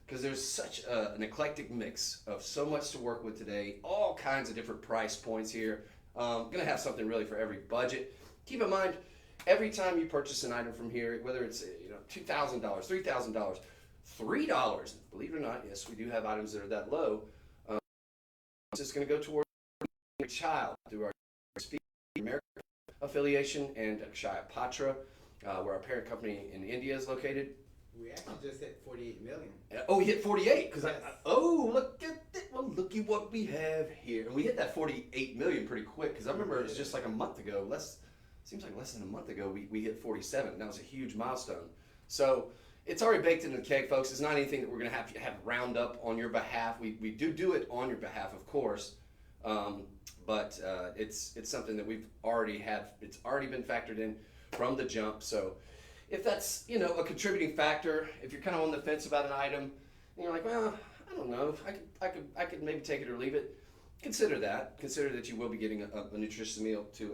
because there's such an eclectic mix of so much to work with today, all kinds of different price points here. Gonna have something really for every budget. Keep in mind, every time you purchase an item from here, whether it's $2,000, $3,000, $3, believe it or not, yes, we do have items that are that low. It's just going to go towards your child through our America affiliation and Akshaya Patra, where our parent company in India is located. We actually just hit 48 million. Oh, we hit 48 because Yes. Look at it. Well, look at what we have here, and we hit that 48 million pretty quick because I remember it was just like a month ago. Seems like less than a month ago we hit 47. That was a huge milestone. So it's already baked into the cake, folks. It's not anything that we're going to have round up on your behalf. We do it on your behalf, of course, but it's something that we've already had. It's already been factored in from the jump. So if that's a contributing factor, if you're kind of on the fence about an item, and you're like, well, I don't know, I could maybe take it or leave it. Consider that. Consider that you will be getting a nutritious meal to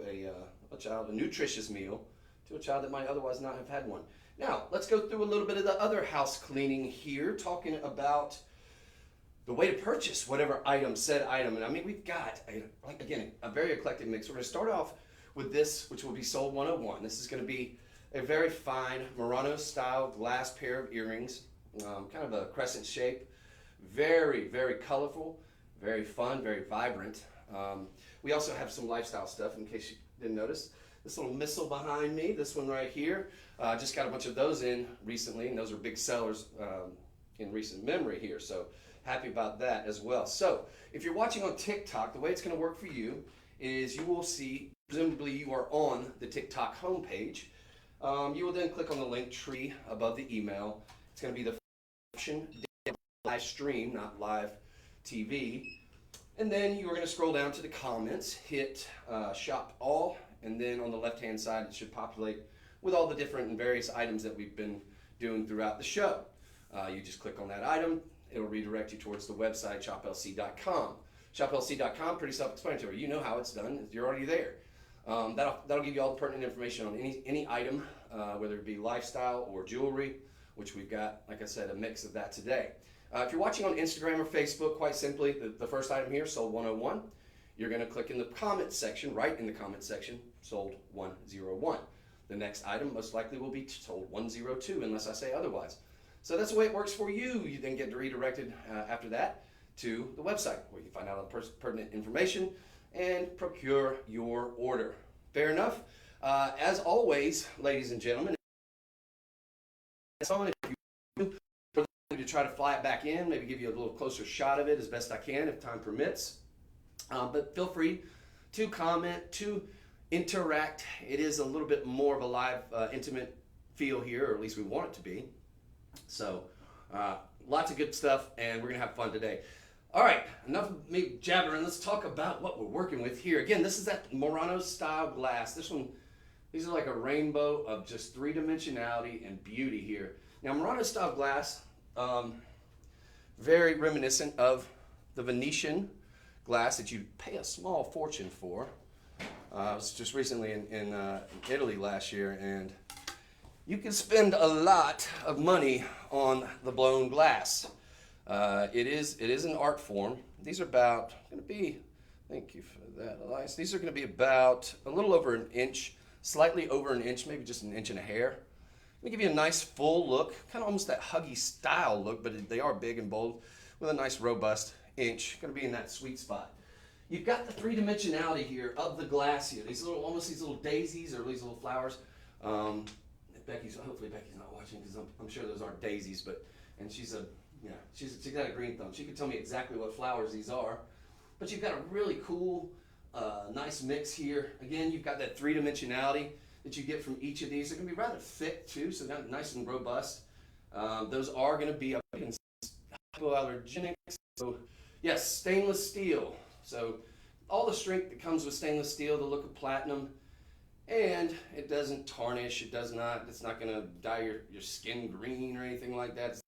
a child, a nutritious meal to a child that might otherwise not have had one. Now, let's go through a little bit of the other house cleaning here, talking about the way to purchase whatever item, said item. And I mean, we've got, a very eclectic mix. We're going to start off with this, which will be sold 101. This is going to be a very fine Murano-style glass pair of earrings, kind of a crescent shape, very, very colorful, very fun, very vibrant. We also have some lifestyle stuff, in case you didn't notice. This little missile behind me, this one right here, just got a bunch of those in recently, and those are big sellers in recent memory here, so happy about that as well. So if you're watching on TikTok, the way it's going to work for you is you will see, presumably you are on the TikTok homepage. You will then click on the link tree above the email. It's going to be the option live stream, not live TV. And then you are going to scroll down to the comments, hit shop all, and then on the left-hand side it should populate with all the different and various items that we've been doing throughout the show. You just click on that item, it'll redirect you towards the website, shoplc.com. Shoplc.com, pretty self-explanatory. You know how it's done, you're already there. That'll give you all the pertinent information on any item, whether it be lifestyle or jewelry, which we've got, like I said, a mix of that today. If you're watching on Instagram or Facebook, quite simply, the first item here, sold 101. You're going to click in the comment section, right in the comment section, sold 101. The next item most likely will be sold 102, unless I say otherwise. So that's the way it works for you. You then get redirected after that to the website, where you find out all the pertinent information and procure your order. Fair enough? As always, ladies and gentlemen, if you to try to fly it back in, maybe give you a little closer shot of it as best I can if time permits. But feel free to comment, to interact. It is a little bit more of a live, intimate feel here, or at least we want it to be. So lots of good stuff, and we're going to have fun today. All right, enough of me jabbering. Let's talk about what we're working with here. Again, this is that Murano style glass. These are like a rainbow of just three-dimensionality and beauty here. Now, Murano style glass, very reminiscent of the Venetian glass that you pay a small fortune for. I was just recently in Italy last year, and you can spend a lot of money on the blown glass. It is an art form. These are about going to be, thank you for that, Elias. These are going to be about a little over an inch, slightly over an inch, maybe just an inch and a hair. Let me give you a nice full look, kind of almost that huggy style look, but they are big and bold with a nice robust inch. Going to be in that sweet spot. You've got the three-dimensionality here of the glass here. These little daisies or these little flowers. Hopefully Becky's not watching because I'm sure those aren't daisies, and she's got a green thumb. She could tell me exactly what flowers these are. But you've got a really cool, nice mix here. Again, you've got that three-dimensionality that you get from each of these. They're going to be rather thick too, so nice and robust. Those are going to be hypoallergenic. So yes, stainless steel. So all the strength that comes with stainless steel, the look of platinum, and it doesn't tarnish. It's not going to dye your skin green or anything like that.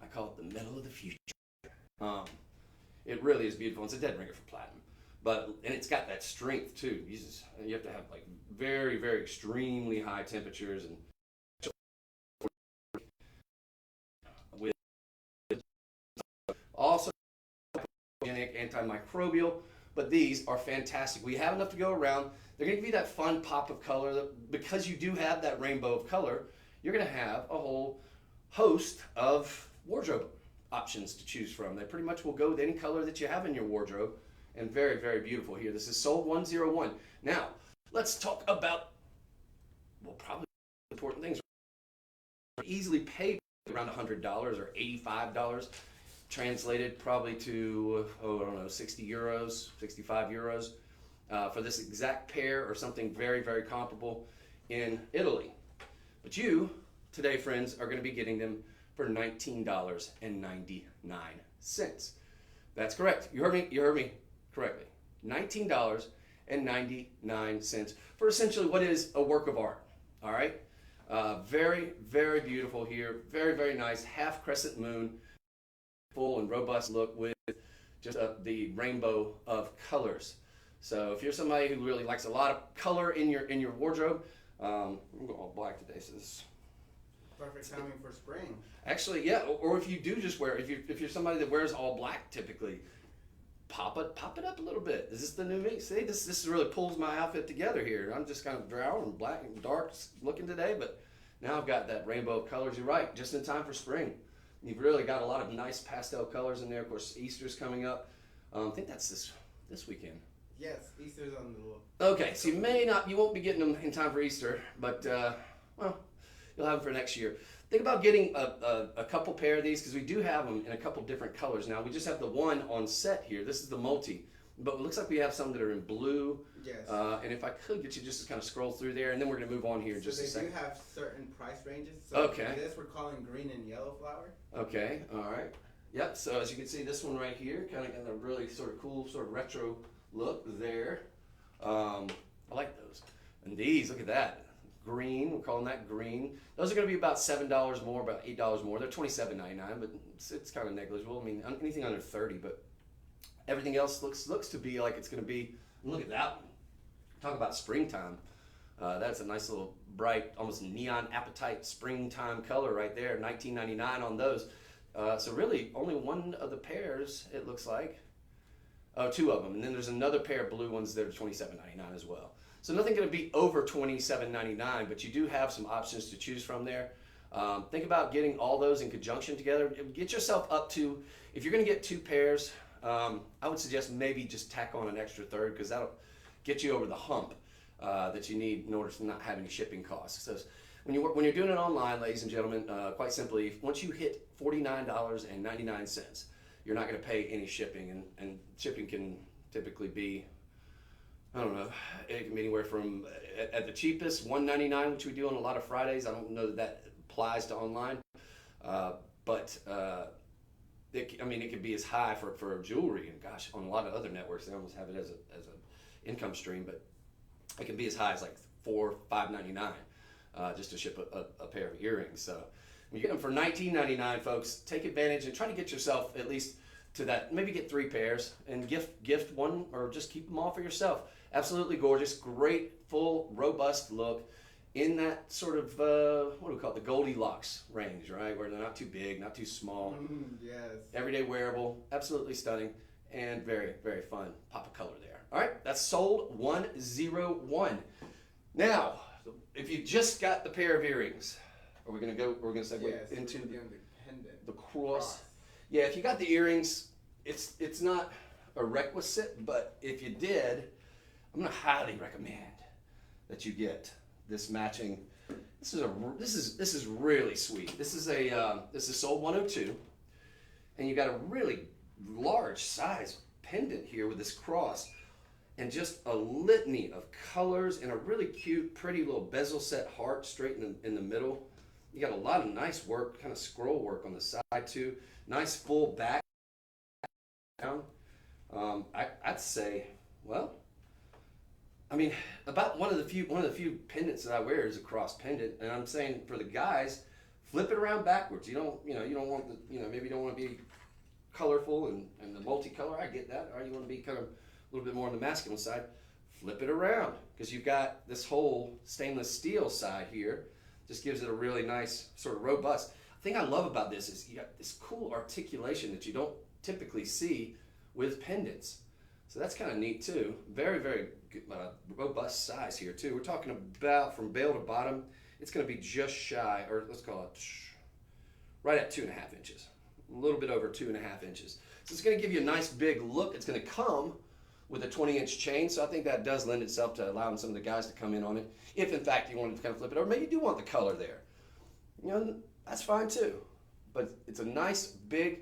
I call it the metal of the future. It really is beautiful. It's a dead ringer for platinum. And it's got that strength too. You have to have like very, very extremely high temperatures and with antimicrobial, but these are fantastic. We have enough to go around. They're going to give you that fun pop of color. Because you do have that rainbow of color, you're going to have a whole host of wardrobe options to choose from. They pretty much will go with any color that you have in your wardrobe, and very, very beautiful here. This is sold 101. Now, let's talk about, well, probably important things. Easily paid around $100 or $85, translated probably to, I don't know, 60 euros, 65 euros for this exact pair, or something very, very comparable in Italy. But you, today, friends, are going to be getting them for $19.99. That's correct. You heard me correctly. $19.99 for essentially what is a work of art. All right? Very, very beautiful here. Very, very nice. Half crescent moon. Full and robust look with just the rainbow of colors. So if you're somebody who really likes a lot of color in your wardrobe, I'm going all black today, so this perfect timing for spring. Actually, yeah. Or if you do just wear, if you're somebody that wears all black typically, pop it up a little bit. Is this the new me? See, this really pulls my outfit together here. I'm just kind of brown and black and dark looking today, but now I've got that rainbow of colors. You're right, just in time for spring. You've really got a lot of nice pastel colors in there. Of course, Easter's coming up. I think that's this weekend. Yes, Easter's on the look. Okay, so you won't be getting them in time for Easter, but well, you'll have them for next year. Think about getting a couple pair of these, because we do have them in a couple different colors now. We just have the one on set here. This is the multi, but it looks like we have some that are in blue. Yes. And if I could get you just to kind of scroll through there, and then we're going to move on here in just a second. They do have certain price ranges. So okay. This we're calling green and yellow flower. Okay, all right. Yep, so as you can see, this one right here, kind of got a really sort of cool, sort of retro look there. I like those. And these, look at that. Green, we're calling that green. Those are going to be about $7 more, about $8 more. They're $27.99, but it's kind of negligible. I mean, anything under $30, but everything else looks to be like it's going to be. Look at that one. Talk about springtime. That's a nice little bright, almost neon appetite springtime color right there. $19.99 on those. So really, only one of the pairs, it looks like. Oh, two of them. And then there's another pair of blue ones that are $27.99 as well. So nothing going to be over $27.99, but you do have some options to choose from there. Think about getting all those in conjunction together. Get yourself up to, if you're going to get two pairs, I would suggest maybe just tack on an extra third, because that'll get you over the hump that you need in order to not have any shipping costs. So when you're doing it online, ladies and gentlemen, quite simply, once you hit $49.99, you're not going to pay any shipping, and shipping can typically be, I don't know, it can be anywhere from, at the cheapest, $1.99, which we do on a lot of Fridays. I don't know that applies to online, but it could be as high for jewelry, and gosh, on a lot of other networks, they almost have it as an income stream, but it can be as high as like $5.99 just to ship a pair of earrings. So when you get them for $19.99, folks, take advantage and try to get yourself at least to that. Maybe get 3 pairs and gift one, or just keep them all for yourself. Absolutely gorgeous, great, full, robust look in that sort of, what do we call it, the Goldilocks range, right? Where they're not too big, not too small. Yes. Everyday wearable, absolutely stunning, and very, very fun pop of color there. All right, that's sold 101. Now, if you just got the pair of earrings, we're gonna segue into the cross. Yeah, if you got the earrings, it's not a requisite, but if you did, I'm gonna highly recommend that you get this matching. This is really sweet. This is sold 102, and you got a really large size pendant here with this cross, and just a litany of colors, and a really cute, pretty little bezel set heart straight in the middle. You got a lot of nice work, kind of scroll work on the side too. Nice full back down. I'd say, well, I mean, about one of the few pendants that I wear is a cross pendant, and I'm saying for the guys, flip it around backwards. You don't want maybe you don't want to be colorful and the multicolor. I get that. Or you want to be kind of a little bit more on the masculine side. Flip it around, because you've got this whole stainless steel side here. Just gives it a really nice sort of robust. The thing I love about this is you got this cool articulation that you don't typically see with pendants. So that's kind of neat too. Very, very good, robust size here too. We're talking about from bail to bottom, it's going to be just shy, or let's call it right at 2.5 inches. A little bit over 2.5 inches. So it's going to give you a nice big look. It's going to come with a 20-inch chain, so I think that does lend itself to allowing some of the guys to come in on it. If in fact you wanted to kind of flip it over, maybe you do want the color there. You know, that's fine too. But it's a nice, big,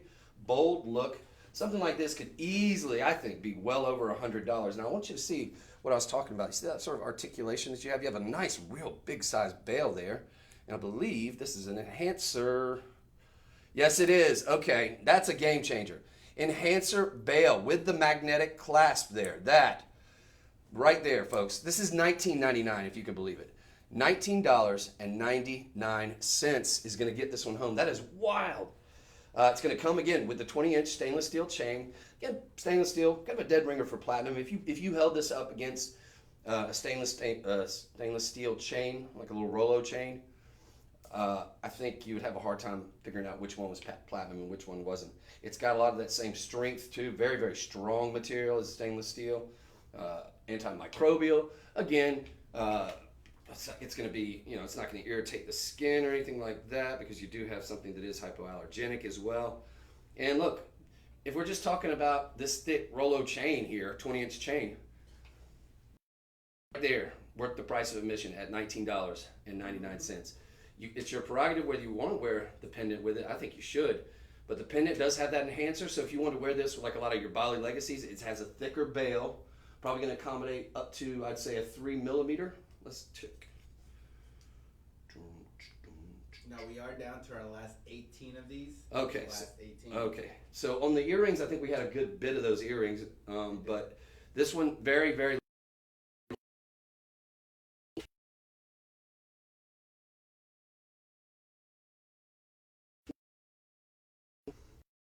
bold look. Something like this could easily, I think, be well over $100. Now I want you to see what I was talking about. You see that sort of articulation that you have? You have a nice, real big size bail there. And I believe this is an enhancer. Yes, it is. Okay, that's a game changer. Enhancer bail with the magnetic clasp there. That right there, folks. This is $19.99 if you can believe it. $19.99 is going to get this one home. That is wild. It's going to come again with the 20-inch stainless steel chain. Again, stainless steel, kind of a dead ringer for platinum. If you held this up against a stainless steel chain, like a little Rollo chain, I think you would have a hard time figuring out which one was platinum and which one wasn't. It's got a lot of that same strength too. Very, very strong material as stainless steel. Antimicrobial. Again, it's going to be, it's not going to irritate the skin or anything like that, because you do have something that is hypoallergenic as well. And look, if we're just talking about this thick Rollo chain here, 20-inch chain, right there, worth the price of admission at $19.99. It's your prerogative whether you want to wear the pendant with it. I think you should. But the pendant does have that enhancer, so if you want to wear this with like a lot of your Bali legacies, it has a thicker bail, probably going to accommodate up to, I'd say, a 3 millimeter. Let's check. Now we are down to our last 18 of these. Okay. Last 18. Okay. So on the earrings, I think we had a good bit of those earrings, but this one very, very.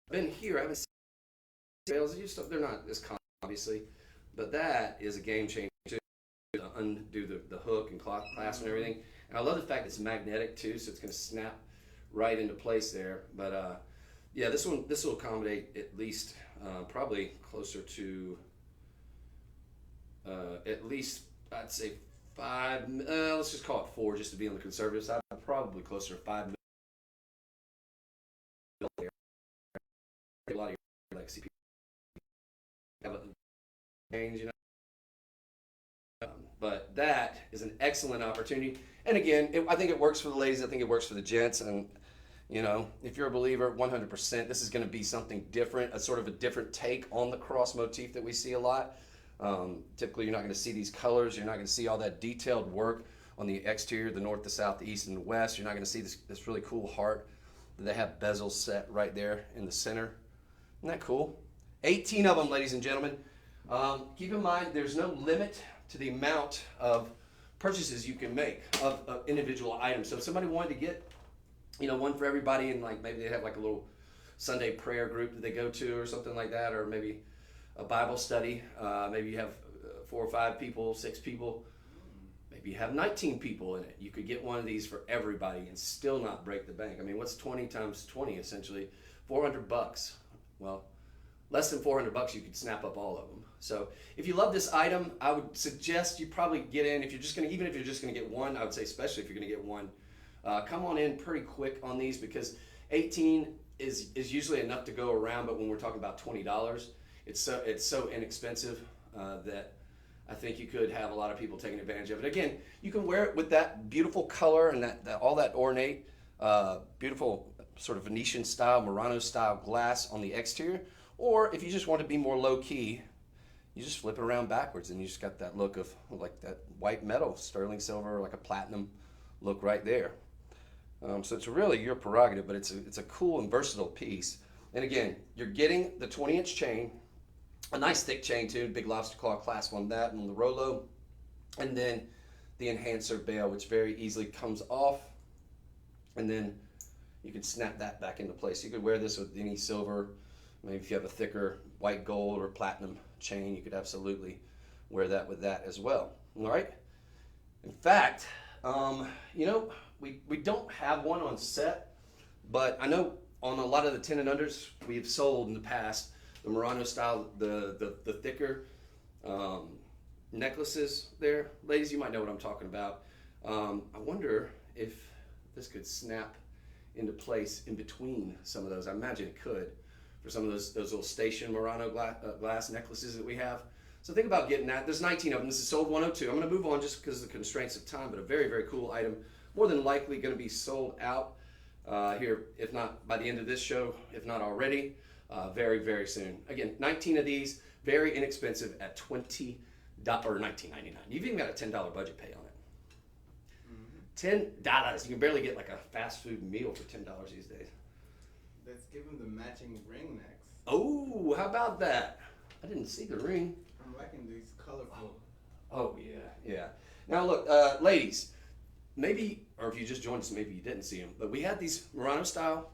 Been here, I haven't seen sales. They're not as common, obviously, but that is a game changer too. To undo the hook and clasp and everything. And I love the fact it's magnetic too, so it's going to snap right into place there. But yeah, this will accommodate at least probably closer to at least, I'd say 5. Let's just call it 4, just to be on the conservative side. Probably closer to 5 million. A lot of your legacy people have a change, but that is an excellent opportunity. And again, I think it works for the ladies. I think it works for the gents. And if you're a believer, 100%, this is going to be something different, a sort of a different take on the cross motif that we see a lot. Typically, you're not going to see these colors. You're not going to see all that detailed work on the exterior, the north, the south, the east, and the west. You're not going to see this really cool heart that they have bezels set right there in the center. Isn't that cool? 18 of them, ladies and gentlemen. Keep in mind, there's no limit to the amount of purchases you can make of individual items. So if somebody wanted to get, one for everybody, and like maybe they have like a little Sunday prayer group that they go to or something like that, or maybe a Bible study. Maybe you have 4 or 5 people, 6 people. Maybe you have 19 people in it. You could get one of these for everybody and still not break the bank. I mean, what's 20 times 20 essentially? $400. Well, less than $400, you could snap up all of them. So if you love this item, I would suggest you probably get in. If you're just gonna, even if you're just gonna get one, I would say, especially if you're gonna get one, come on in pretty quick on these, because 18 is usually enough to go around. But when we're talking about $20, it's so inexpensive that I think you could have a lot of people taking advantage of it. Again, you can wear it with that beautiful color and that all that ornate, beautiful sort of Venetian style, Murano style glass on the exterior. Or if you just want to be more low key, you just flip it around backwards and you just got that look of like that white metal, sterling silver, like a platinum look right there. So it's really your prerogative, but it's a cool and versatile piece. And again, you're getting the 20-inch chain, a nice thick chain too, big lobster claw clasp on that and on the Rollo, and then the enhancer bail, which very easily comes off, and then you can snap that back into place. You could wear this with any silver. Maybe if you have a thicker white gold or platinum chain, you could absolutely wear that with that as well. All right. In fact, we don't have one on set, but I know on a lot of the 10 and unders we've sold in the past, the Murano style, the thicker necklaces there. Ladies, you might know what I'm talking about. I wonder if this could snap into place in between some of those. I imagine it could for some of those little station Murano glass necklaces that we have. So think about getting that. There's 19 of them. This is sold 102. I'm going to move on just because of the constraints of time, but a very, very cool item. More than likely going to be sold out here, if not by the end of this show, if not already, very, very soon. Again, 19 of these, very inexpensive at $20 or $19.99. You've even got a $10 budget pay on it. $10. You can barely get like a fast food meal for $10 these days. Let's give him the matching ring next. Oh, how about that? I didn't see the ring. I'm liking these colorful. Oh, yeah. Now look, ladies, maybe, or if you just joined us, maybe you didn't see them, but we had these Murano style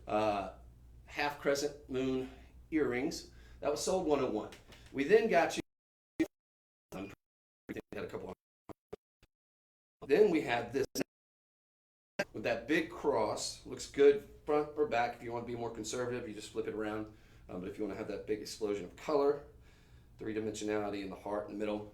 half crescent moon earrings that was sold 101. We then got you, had a couple of, then we had this with that big cross. Looks good front or back. If you want to be more conservative, you just flip it around. But if you want to have that big explosion of color, three-dimensionality in the heart in the middle,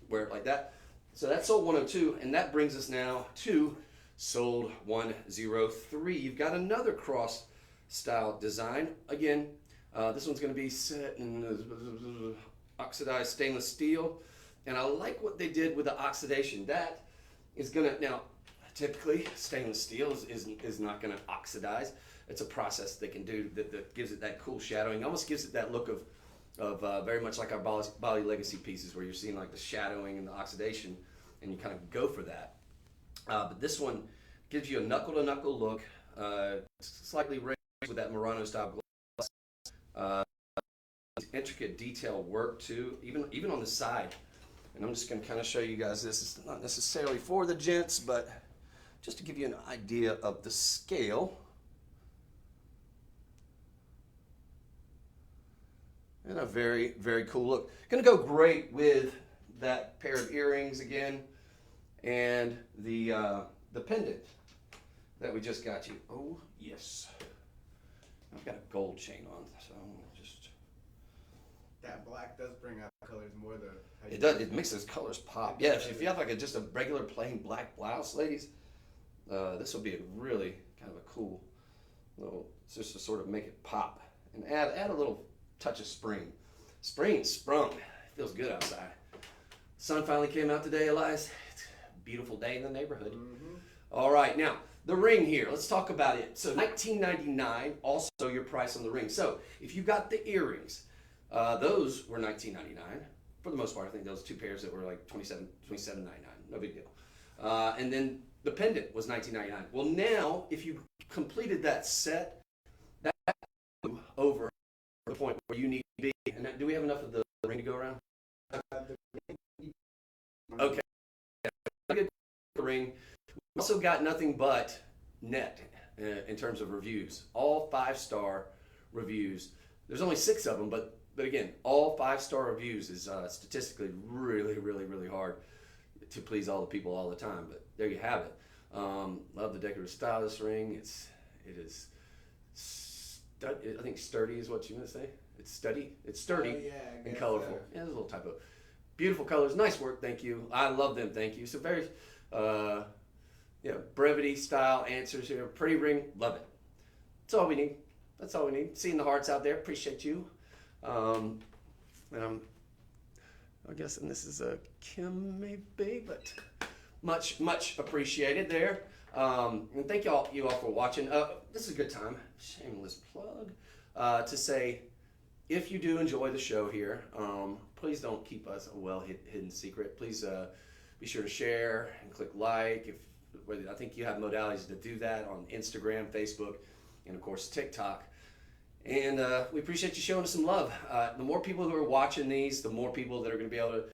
wear it like that. So that's sold 102, and that brings us now to sold 103. You've got another cross style design. Again, this one's going to be set in oxidized stainless steel, and I like what they did with the oxidation. That is going to, now typically stainless steel is not going to oxidize. It's a process they can do that gives it that cool shadowing, almost gives it that look of very much like our Bali Legacy pieces, where you're seeing like the shadowing and the oxidation, and you kind of go for that. But this one gives you a knuckle-to-knuckle look, slightly raised with that Murano style glass. Intricate detail work too, even on the side. And I'm just going to kind of show you guys this. It's not necessarily for the gents, but just to give you an idea of the scale. And a very, very cool look. Going to go great with that pair of earrings again, and the pendant that we just got you. Oh yes, I've got a gold chain on, so just. That black does bring out colors more than. It does. It makes those colors pop. Yeah, if you have like just a regular plain black blouse, ladies, this will be a really kind of a cool little, just to sort of make it pop and add a little touch of spring. Spring is sprung. It feels good outside. Sun finally came out today, Elias. It's a beautiful day in the neighborhood. Mm-hmm. All right, now the ring here. Let's talk about it. So $19.99, also your price on the ring. So if you got the earrings, those were $19.99 for the most part. I think those two pairs that were like $27.99. No big deal. And then the pendant was $19.99. Well, now if you completed that set, that over the point where you need to be. And do we have enough of the ring to go around? Okay. The ring. We also got nothing but net in terms of reviews. All 5-star reviews. There's only 6 of them, but again, all 5-star reviews is statistically really, really, really hard to please all the people all the time. But there you have it. Love the decorative style of this ring. It is. I think sturdy is what you want to say. It's sturdy. It's sturdy and colorful. So. Yeah, there's a little typo. Beautiful colors. Nice work. Thank you. I love them. Thank you. So very, brevity style answers here. Pretty ring. Love it. That's all we need. That's all we need. Seeing the hearts out there. Appreciate you. And I guess, and this is a Kim maybe, but much appreciated there. And thank you all for watching. This is a good time, shameless plug, to say, if you do enjoy the show here, please don't keep us a well-hidden secret. Please be sure to share and click like. I think you have modalities to do that on Instagram, Facebook, and of course TikTok. And we appreciate you showing us some love. The more people who are watching these, the more people that are going to be able to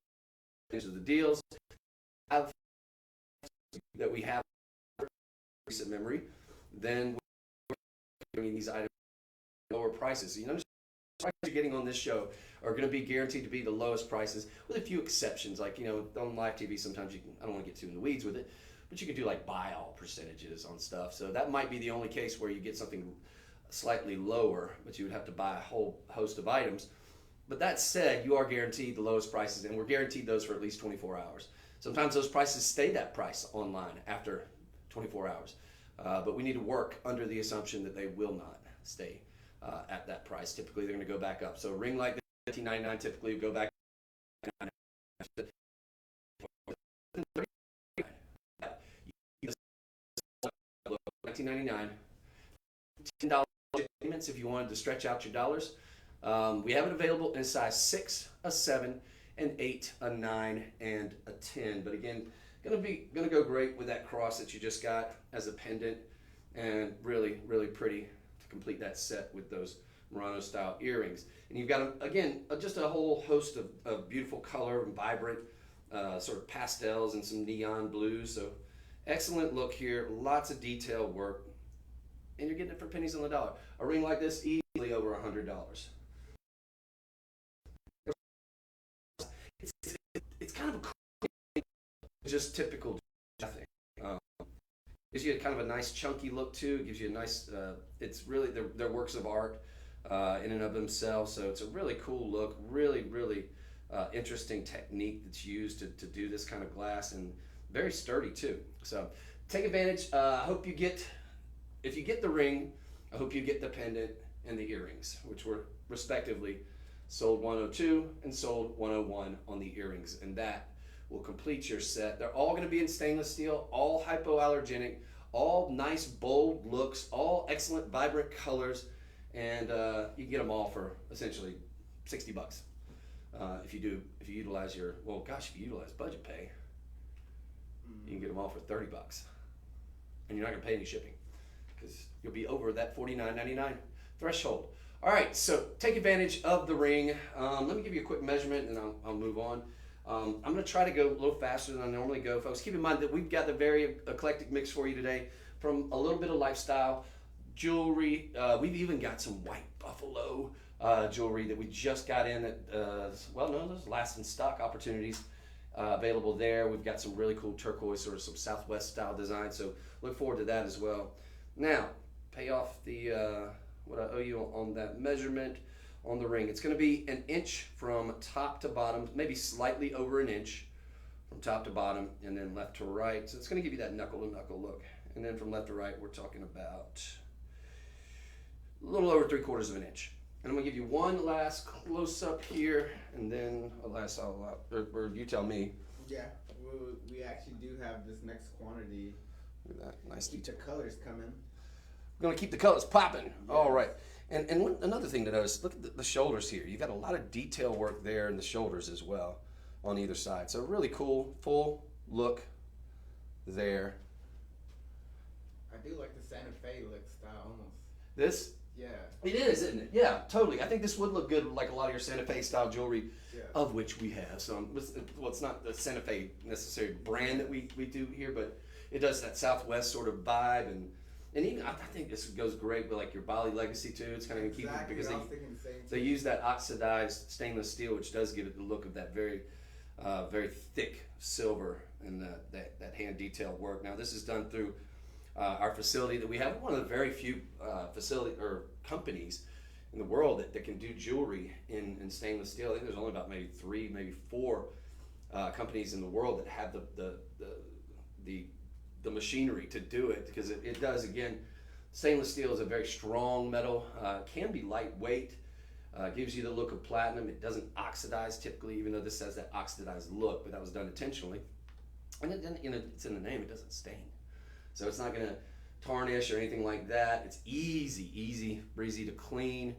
use the deals that we have recent memory, then we're bringing these items at lower prices. So, the prices you're getting on this show are going to be guaranteed to be the lowest prices, with a few exceptions. Like, on live TV, sometimes I don't want to get too in the weeds with it, but you can do like buy all percentages on stuff. So that might be the only case where you get something slightly lower, but you would have to buy a whole host of items. But that said, you are guaranteed the lowest prices, and we're guaranteed those for at least 24 hours. Sometimes those prices stay that price online after 24 hours. But we need to work under the assumption that they will not stay at that price. Typically, they're going to go back up. So a ring like this, $19.99, typically go back to $19.99. $10 payments if you wanted to stretch out your dollars. We have it available in size 6, a 7, an 8, a 9, and a 10. But again, gonna go great with that cross that you just got as a pendant, and really pretty to complete that set with those Murano style earrings. And you've got again just a whole host of beautiful color and vibrant sort of pastels and some neon blues. So excellent look here, lots of detail work, and you're getting it for pennies on the dollar. A ring like this, easily over $100. It's kind of a cool, just typical, I think. Gives you kind of a nice chunky look too. It gives you a nice, it's really, they're works of art in and of themselves. So it's a really cool look, really interesting technique that's used to do this kind of glass, and very sturdy too. So take advantage. I hope you get, if you get the ring, I hope you get the pendant and the earrings, which were respectively sold 102 and sold 101 on the earrings, and that will complete your set. They're all going to be in stainless steel, all hypoallergenic, all nice bold looks, all excellent vibrant colors, and you can get them all for essentially $60 if you utilize your, well gosh, if you utilize budget pay, you can get them all for $30, and you're not going to pay any shipping because you'll be over that $49.99 threshold. All right, so take advantage of the ring. Let me give you a quick measurement and I'll move on. I'm gonna try to go a little faster than I normally go, folks. Keep in mind that we've got the very eclectic mix for you today, from a little bit of lifestyle, jewelry. We've even got some white buffalo jewelry that we just got in at, well, no, those last in stock opportunities available there. We've got some really cool turquoise, sort of some Southwest style design, so look forward to that as well. Now, pay off the, what I owe you on that measurement on the ring. It's going to be 1 inch from top to bottom, maybe slightly over 1 inch from top to bottom, and then left to right. So it's going to give you that knuckle to knuckle look. And then from left to right, we're talking about a little over 3/4 of an inch. And I'm going to give you one last close up here, and then a last, or you tell me. Yeah, we actually do have this next quantity. Look at that, nice detail. The colors coming. We're going to keep the colors popping. Yes. All right. And another thing to notice, look at the shoulders here. You've got a lot of detail work there in the shoulders as well on either side. So really cool, full look there. I do like the Santa Fe look style almost. This? Yeah. It is, isn't it? Yeah, totally. I think this would look good like a lot of your Santa Fe style jewelry, Yeah. of which we have some. Well, it's not the Santa Fe necessary brand that we do here, but it does that Southwest sort of vibe, and even I think this goes great with like your Bali Legacy too. It's kind of keep it because they use that oxidized stainless steel, which does give it the look of that very thick silver and that hand detail work. Now this is done through our facility that we have, one of the very few facility or companies in the world that can do jewelry in stainless steel. I think there's only about maybe 3, maybe 4 companies in the world that have the machinery to do it, because it does, again, stainless steel is a very strong metal, can be lightweight, gives you the look of platinum. It doesn't oxidize typically, even though this has that oxidized look, but that was done intentionally. And it's in the name, it doesn't stain. So it's not gonna tarnish or anything like that. It's easy, breezy to clean.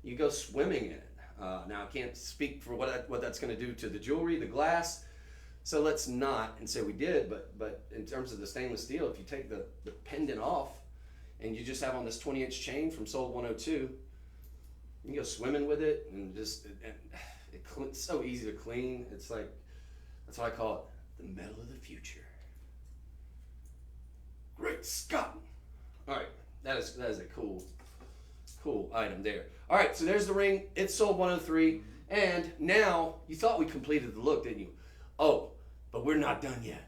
You go swimming in it. Now I can't speak for what that's gonna do to the jewelry, the glass, so let's not and say we did, but in terms of the stainless steel, if you take the pendant off and you just have on this 20-inch chain from Sold 102, you can go swimming with it, and it's so easy to clean. It's like, that's why I call it the metal of the future. Great Scott! All right, that is a cool item there. All right, so there's the ring. It's Sold 103, and now you thought we completed the look, didn't you? Oh, but we're not done yet.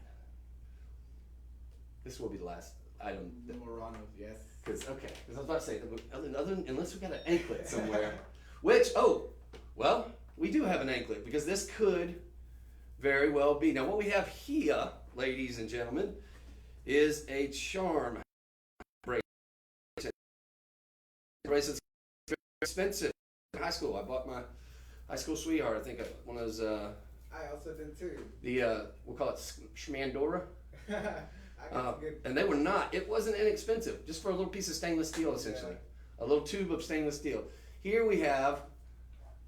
This will be the last item. The Muranos, yes. Because I was about to say, unless we got an anklet somewhere, which, well, we do have an anklet because this could very well be. Now, what we have here, ladies and gentlemen, is a charm bracelet. Bracelet's very expensive. In high school, I bought my high school sweetheart, I think, one of those, I also did too. we'll call it Schmandora. I got good. And they were not. It wasn't inexpensive, just for a little piece of stainless steel, essentially. Yeah. A little tube of stainless steel. Here we have,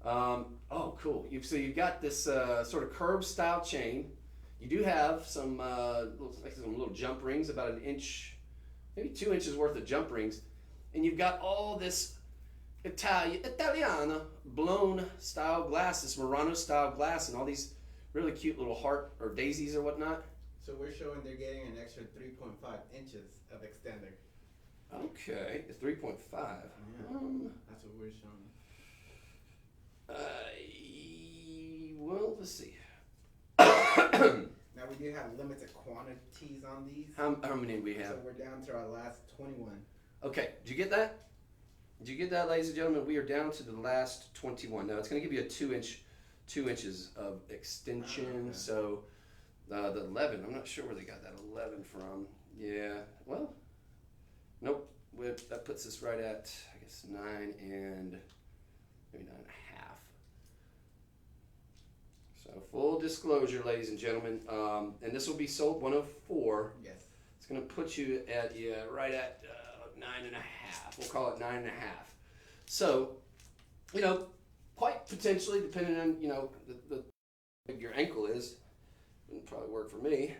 cool. You've got this sort of curved style chain. You do have some little jump rings, about an inch, maybe 2 inches worth of jump rings. And you've got all this Italiana blown style glass, this Murano style glass, and all these really cute little heart or daisies or whatnot. So we're showing they're getting an extra 3.5 inches of extender. Okay, 3.5. Yeah, that's what we're showing. Well, let's see. Now we do have limited quantities on these. How many do we have? So we're down to our last 21. Okay, did you get that? Did you get that, ladies and gentlemen? We are down to the last 21. Now it's going to give you a 2 inches of extension. Oh, okay. So the 11, I'm not sure where they got that 11 from. Yeah, well, nope. That puts us right at, I guess, 9 and maybe 9.5. So full disclosure, ladies and gentlemen, and this will be sold 104. Yes. It's going to put you at right at 9.5. We'll call it 9.5. So, quite potentially, depending on the big your ankle is, wouldn't probably work for me,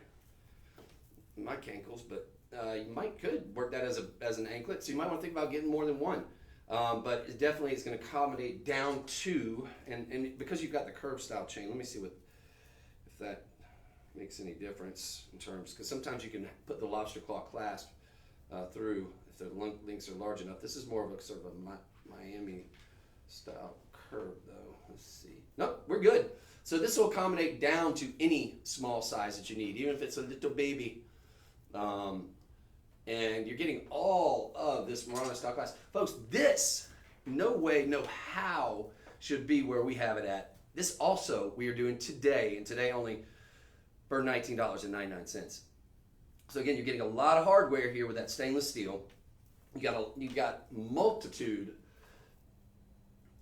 my cankles, but you could work that as an anklet. So you might want to think about getting more than one. But it definitely is going to accommodate down to, and because you've got the curved style chain, let me see if that makes any difference in terms, because sometimes you can put the lobster claw clasp through if the links are large enough. This is more of a sort of a Miami style curve though. Let's see. Nope, we're good. So this will accommodate down to any small size that you need, even if it's a little baby. And you're getting all of this Murano style glass. Folks, this, no way, no how, should be where we have it at. This also we are doing today, and today only, for $19.99. So again, you're getting a lot of hardware here with that stainless steel. You got multitude,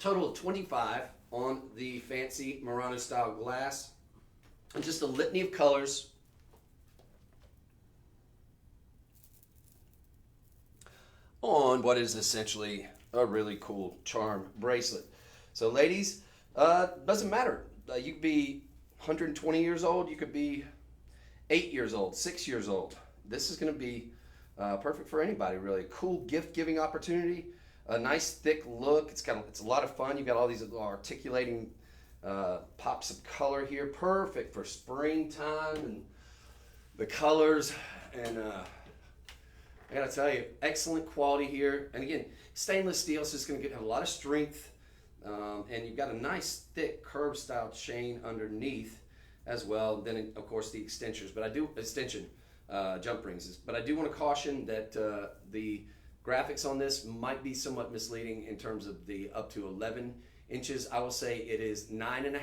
total of 25 on the fancy Murano style glass, and just a litany of colors. On what is essentially a really cool charm bracelet. So ladies, doesn't matter. You could be 120 years old, you could be 8 years old, 6 years old. This is going to be perfect for anybody, really. Cool gift giving opportunity, a nice thick look. It's a lot of fun. You've got all these articulating pops of color here, perfect for springtime and the colors. And I gotta tell you, excellent quality here. And again, stainless steel, so it's gonna have a lot of strength. And you've got a nice thick curved style chain underneath as well. Then of course the extensions, jump rings. But I do want to caution that the graphics on this might be somewhat misleading in terms of the up to 11 inches. I will say it is 9.5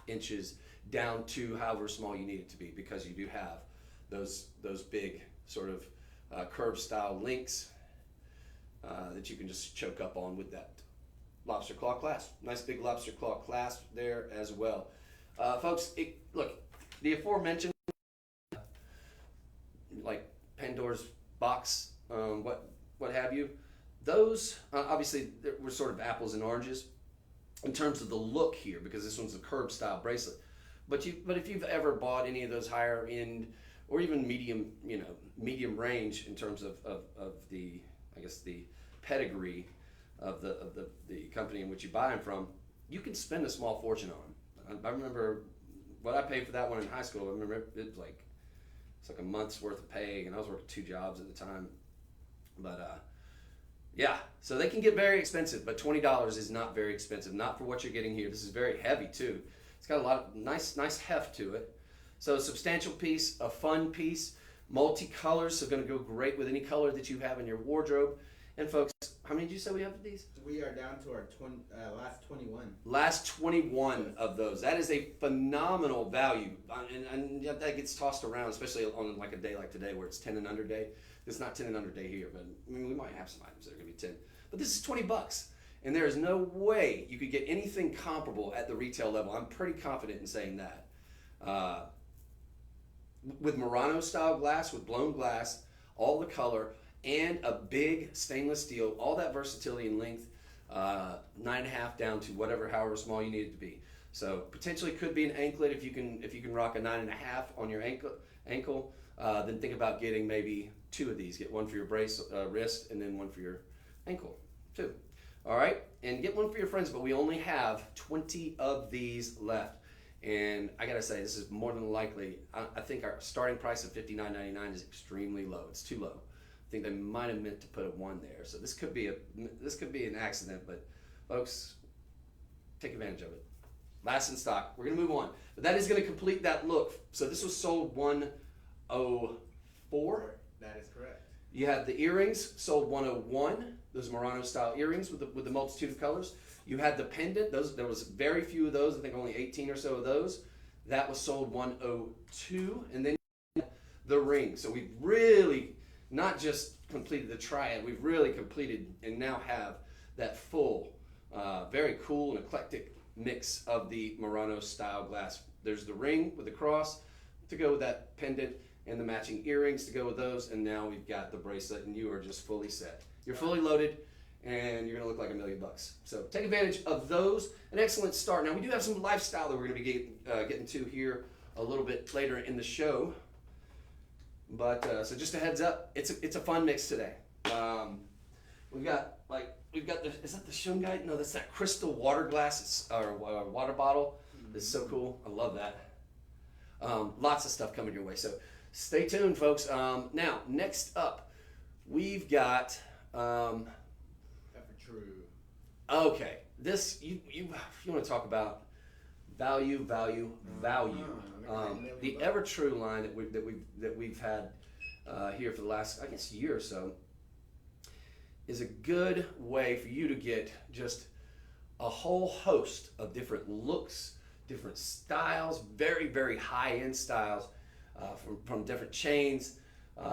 inches down to however small you need it to be, because you do have those big sort of curved style links that you can just choke up on with that lobster claw clasp. Nice big lobster claw clasp there as well. Folks, look, the aforementioned, like Pandora's box, what have you, those obviously were sort of apples and oranges in terms of the look here, because this one's a curved style bracelet. But if you've ever bought any of those higher end or even medium range in terms of the, I guess, the pedigree of the company in which you buy them from, you can spend a small fortune on them. I remember what I paid for that one in high school. I remember it was like, it's like a month's worth of pay, and I was working 2 jobs at the time. But yeah, so they can get very expensive, but $20 is not very expensive, not for what you're getting here. This is very heavy too. It's got a lot of nice heft to it. So a substantial piece, a fun piece, multicolors, so going to go great with any color that you have in your wardrobe. And folks, how many did you say we have of these? We are down to our last 21. Last 21 of those. That is a phenomenal value. And that gets tossed around, especially on like a day like today where it's 10 and under day. It's not 10 and under day here, but I mean, we might have some items that are going to be 10. But this is $20. And there is no way you could get anything comparable at the retail level. I'm pretty confident in saying that. With Murano style glass, with blown glass, all the color, and a big stainless steel, all that versatility in length, 9.5 down to however small you need it to be. So potentially could be an anklet if you can rock a 9.5 on your ankle. Then think about getting maybe 2 of these. Get one for your wrist, and then one for your ankle too. All right, and get one for your friends. But we only have 20 of these left, and I gotta say this is more than likely. I think our starting price of $59.99 is extremely low. It's too low. I think they might have meant to put a 1 there. So this could be an accident, but folks, take advantage of it. Last in stock. We're gonna move on, but that is gonna complete that look. So this was sold 104. That is correct. You had the earrings sold 101. Those Murano style earrings with the multitude of colors. You had the pendant. There was very few of those. I think only 18 or so of those. That was sold 102, and then the ring. So we've really not just completed the triad, we've really completed and now have that full, very cool and eclectic mix of the Murano style glass. There's the ring with the cross to go with that pendant and the matching earrings to go with those, and now we've got the bracelet, and you are just fully set. You're fully loaded, and you're gonna look like $1 million. So take advantage of those. An excellent start. Now we do have some lifestyle that we're gonna be getting to here a little bit later in the show. But so just a heads up, it's a fun mix today. We've got is that the Shungite? No, that's that crystal water glass or water bottle. It's so cool. I love that. Lots of stuff coming your way. So stay tuned, folks. Now next up, we've got. True. Okay, this you want to talk about value. The Ever True line that we've had here for the last, I guess, year or so is a good way for you to get just a whole host of different looks, different styles, very, very high-end styles from different chains.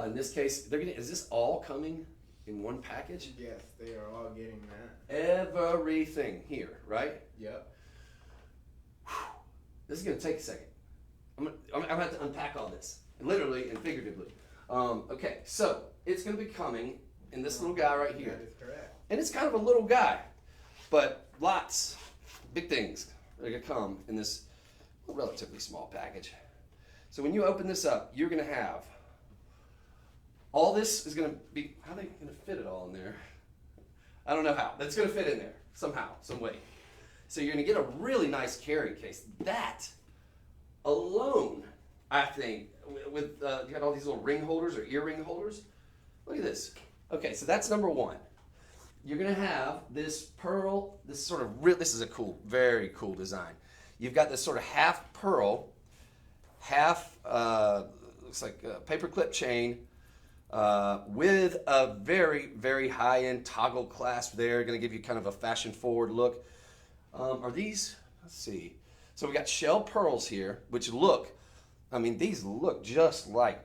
In this case, is this all coming in one package? Yes, they are all getting that. Everything here, right? Yep. Whew. This is going to take a second. I'm going to have to unpack all this, literally and figuratively. Okay, so it's going to be coming in this little guy right here. That is correct. And it's kind of a little guy, but lots, big things are going to come in this relatively small package. So when you open this up, you're going to have all this is going to be, how are they going to fit it all in there? I don't know how. That's going to fit in there somehow, some way. So you're going to get a really nice carry case. That alone, I think, with you got all these little ring holders or ear ring holders. Look at this. Okay, so that's number one. You're going to have this pearl, this sort of this is a cool, very cool design. You've got this sort of half pearl, half looks like a paperclip chain, with a very, very high-end toggle clasp there, going to give you kind of a fashion-forward look. Are these, let's see. So we got shell pearls here, which look, I mean, these look just like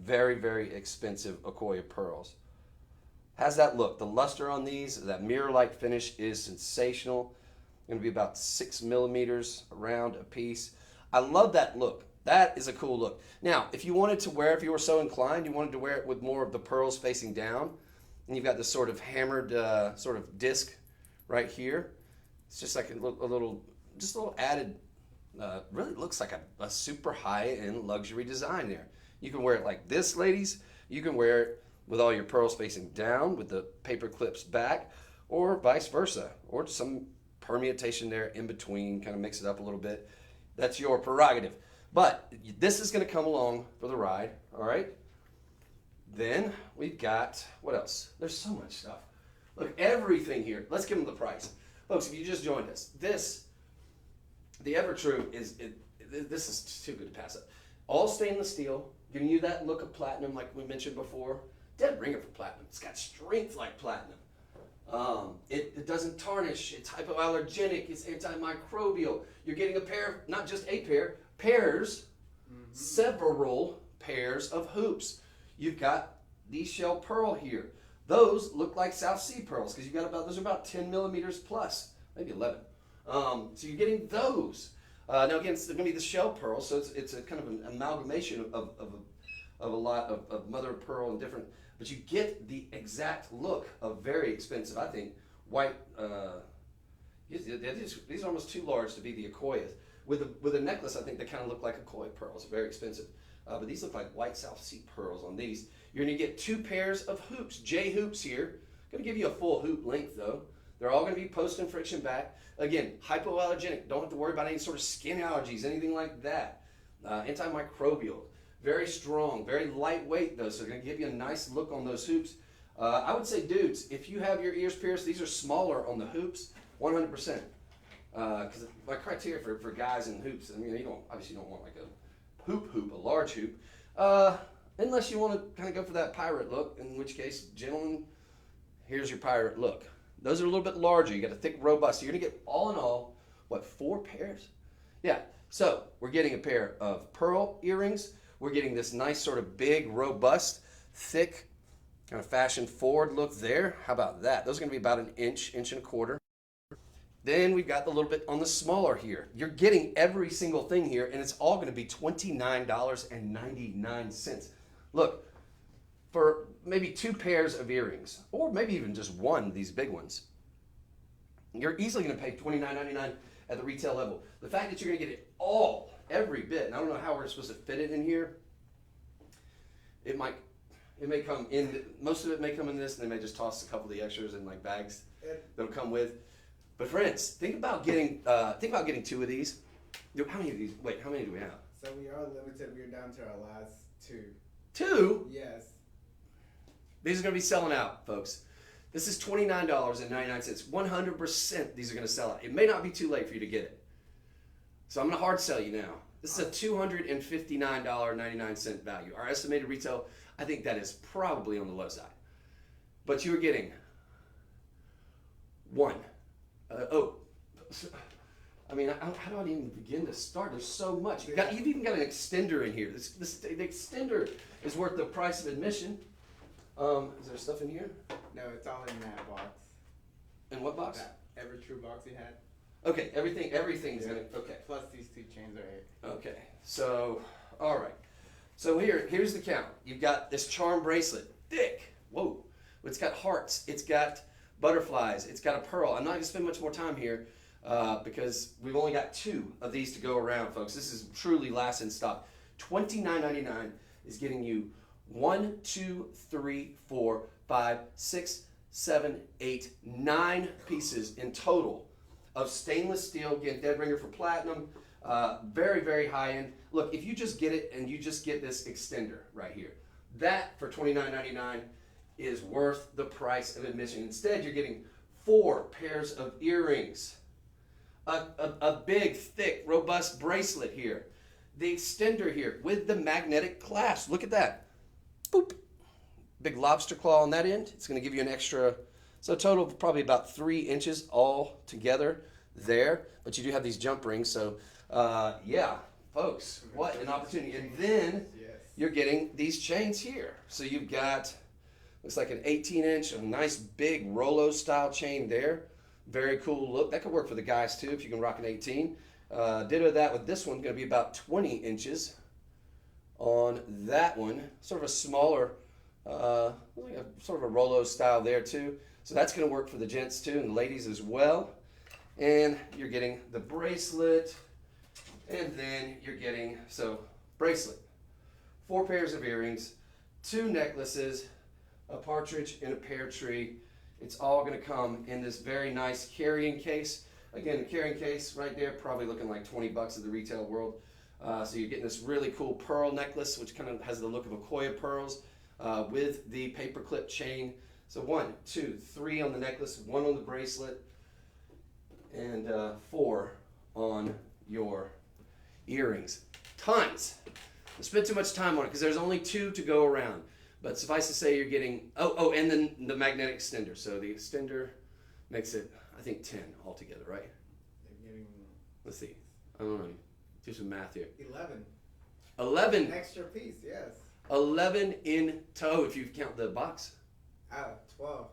very, very expensive Okoye pearls. How's that look? The luster on these, that mirror-like finish is sensational. Going to be about 6 millimeters around a piece. I love that look. That is a cool look. Now, if you wanted to wear, if you were so inclined, you wanted to wear it with more of the pearls facing down, and you've got this sort of hammered sort of disc right here. It's just like a little added, really looks like a super high-end luxury design there. You can wear it like this, ladies. You can wear it with all your pearls facing down with the paper clips back, or vice versa, or some permutation there in between, kind of mix it up a little bit. That's your prerogative. But this is going to come along for the ride, all right? Then we've got, what else? There's so much stuff. Look, everything here. Let's give them the price. Folks, if you just joined us, the Ever True this is too good to pass up. All stainless steel, giving you that look of platinum like we mentioned before. dead ringer for platinum. It's got strength like platinum. It doesn't tarnish. It's hypoallergenic. It's antimicrobial. You're getting a pair, not just a pair, pairs, several pairs of hoops. You've got these shell pearl here. Those look like South Sea pearls because those are about 10 millimeters plus, maybe 11. So you're getting those. Now again, it's going to be the shell pearl, so it's a kind of an amalgamation of a lot of mother of pearl and different. But you get the exact look of very expensive, I think, white. These are almost too large to be the Akoyas. With a necklace, I think they kind of look like Akoya pearls. Very expensive. But these look like white South Sea pearls on these. You're going to get 2 pairs of hoops, J hoops here. Going to give you a full hoop length though. They're all going to be post and friction back. Again, hypoallergenic. Don't have to worry about any sort of skin allergies, anything like that. Antimicrobial. Very strong, very lightweight though, so they're going to give you a nice look on those hoops. I would say, dudes, if you have your ears pierced, these are smaller on the hoops, 100%. Because my criteria for guys in hoops, I mean, you obviously don't want like a hoop, a large hoop, unless you want to kind of go for that pirate look, in which case, gentlemen, here's your pirate look. Those are a little bit larger. You got a thick, robust. So you're going to get, all in all, what, 4 pairs? Yeah, so we're getting a pair of pearl earrings. We're getting this nice sort of big, robust, thick, kind of fashion forward look there. How about that? Those are going to be about an inch and a quarter. Then we've got the little bit on the smaller here. You're getting every single thing here, and it's all going to be $29.99. Look, for maybe 2 pairs of earrings, or maybe even just one of these big ones, you're easily going to pay $29.99 at the retail level. The fact that you're going to get it all, every bit, and I don't know how we're supposed to fit it in here. It may come in, most of it may come in this, and they may just toss a couple of the extras in like bags that'll come with. But friends, think about getting 2 of these. How many of these? Wait, how many do we have? So we are limited. We're down to our last 2. 2? Yes. These are going to be selling out, folks. This is $29.99. 100% these are going to sell out. It may not be too late for you to get it. So I'm going to hard sell you now. This is a $259.99 value. Our estimated retail, I think that is probably on the low side. But you're getting 1. I mean, how do I even begin to start? There's so much. You've even got an extender in here. The extender is worth the price of admission. Is there stuff in here? No, it's all in that box. In what box? That Ever True box you had. Okay, everything's gonna, okay. Plus these 2 chains right here. Okay, so, all right. So here's the count. You've got this charm bracelet, thick, whoa. It's got hearts, it's got butterflies, it's got a pearl. I'm not gonna spend much more time here because we've only got 2 of these to go around, folks. This is truly last in stock. $29.99 is getting you 1, 2, 3, 4, 5, 6, 7, 8, 9 pieces in total of stainless steel, again, dead ringer for platinum, very, very high end. Look, if you just get it and you just get this extender right here, that for $29.99 is worth the price of admission. Instead, you're getting 4 pairs of earrings, a big, thick, robust bracelet here, the extender here with the magnetic clasp. Look at that. Boop. Big lobster claw on that end. It's going to give you an extra, so a total of probably about 3 inches all together there. But you do have these jump rings, so yeah, folks, what an opportunity. And then you're getting these chains here. So you've got, looks like an 18-inch, a nice big Rolo style chain there. Very cool look. That could work for the guys too if you can rock an 18. Ditto that with this one, going to be about 20 inches on that one. Sort of a smaller, sort of a Rolo style there too. So that's going to work for the gents too and the ladies as well. And you're getting the bracelet, and then you're getting, so bracelet, 4 pairs of earrings, 2 necklaces, a partridge and a pear tree. It's all going to come in this very nice carrying case. Again, the carrying case right there, probably looking like 20 bucks in the retail world. So you're getting this really cool pearl necklace, which kind of has the look of Akoya pearls, with the paperclip chain. So 1, 2, 3 on the necklace, 1 on the bracelet, and 4 on your earrings. Tons. Don't spend too much time on it because there's only 2 to go around. But suffice to say, you're getting and then the magnetic extender. So the extender makes it, I think, 10 altogether, right? They're getting Let's see. I don't know. Do some math here. 11. 11. An extra piece, yes. 11 in tow if you count the box. 12.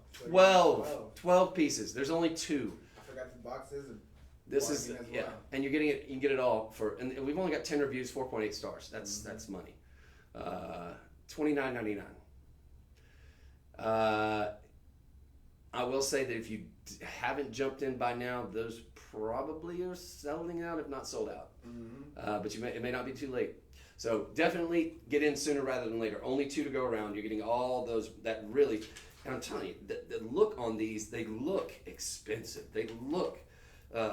So 12 pieces. There's only 2. I forgot the boxes. This is well. and you're getting it. You can get it all for, and we've only got 10 reviews, 4.8 stars. That's money. $29.99. I will say that if you haven't jumped in by now, those probably are selling out, if not sold out. But it may not be too late. So definitely get in sooner rather than later. Only 2 to go around. You're getting all those that really, and I'm telling you, the look on these, they look expensive. They look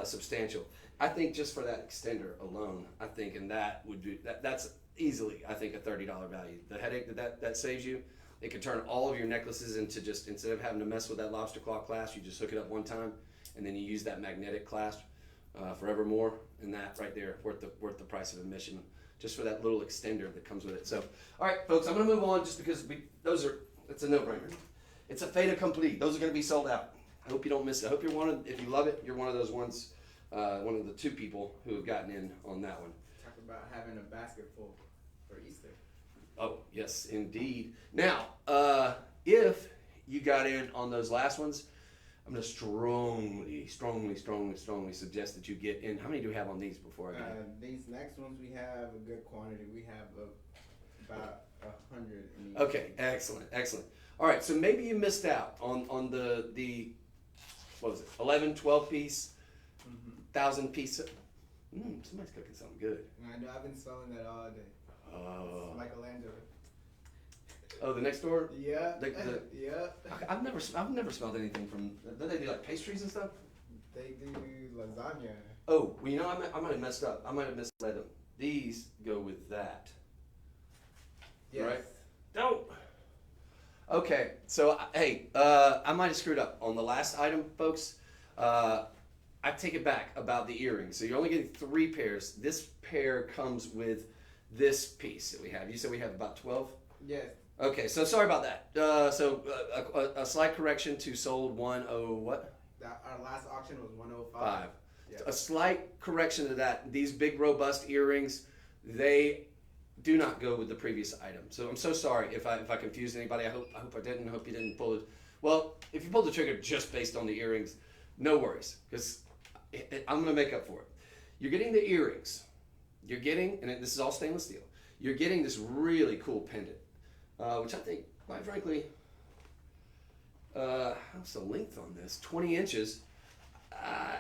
substantial. I think just for that extender alone, I think, and that would be, that's easily, I think, a $30 value. The headache that saves you, it can turn all of your necklaces into just, instead of having to mess with that lobster claw clasp, you just hook it up one time, and then you use that magnetic clasp forevermore, and that right there, worth the price of admission, just for that little extender that comes with it. So, all right, folks, I'm going to move on just because it's a no-brainer. It's a fait accompli. Those are going to be sold out. I hope you don't miss it. I hope if you love it, you're one of those ones, one of the 2 people who have gotten in on that one. Talk about having a basket full for Easter. Oh, yes, indeed. Now, if you got in on those last ones, I'm going to strongly suggest that you get in. How many do we have on these before I get These next ones, we have a good quantity. We have about 100 in each. Okay, excellent. All right, so maybe you missed out on the what was it, 11, 12 piece, 1,000 piece. Somebody's cooking something good. I know, I've been smelling that all day. Oh. It's Michelangelo. Oh, the next door? Yeah. Yeah. I've never smelled anything from. Do they do like pastries and stuff? They do lasagna. Oh, well, you know, I might have messed up. I might have misled them. These go with that. Yes. Right? Don't. Okay, so hey, I might have screwed up on the last item, folks. I take it back about the earrings. So you're only getting 3 pairs. This pair comes with this piece that we have. You said we have about 12? Yes. Okay, so sorry about that. So a slight correction to sold 10 what? Our last auction was 105. 5. Yeah. A slight correction to that. These big robust earrings, they do not go with the previous item. So I'm so sorry if I confused anybody. I hope I didn't. I hope you didn't pull it. Well, if you pulled the trigger just based on the earrings, no worries, because I'm going to make up for it. You're getting the earrings. You're getting, and this is all stainless steel. You're getting this really cool pendant, which I think, quite frankly, what's the length on this? 20 inches.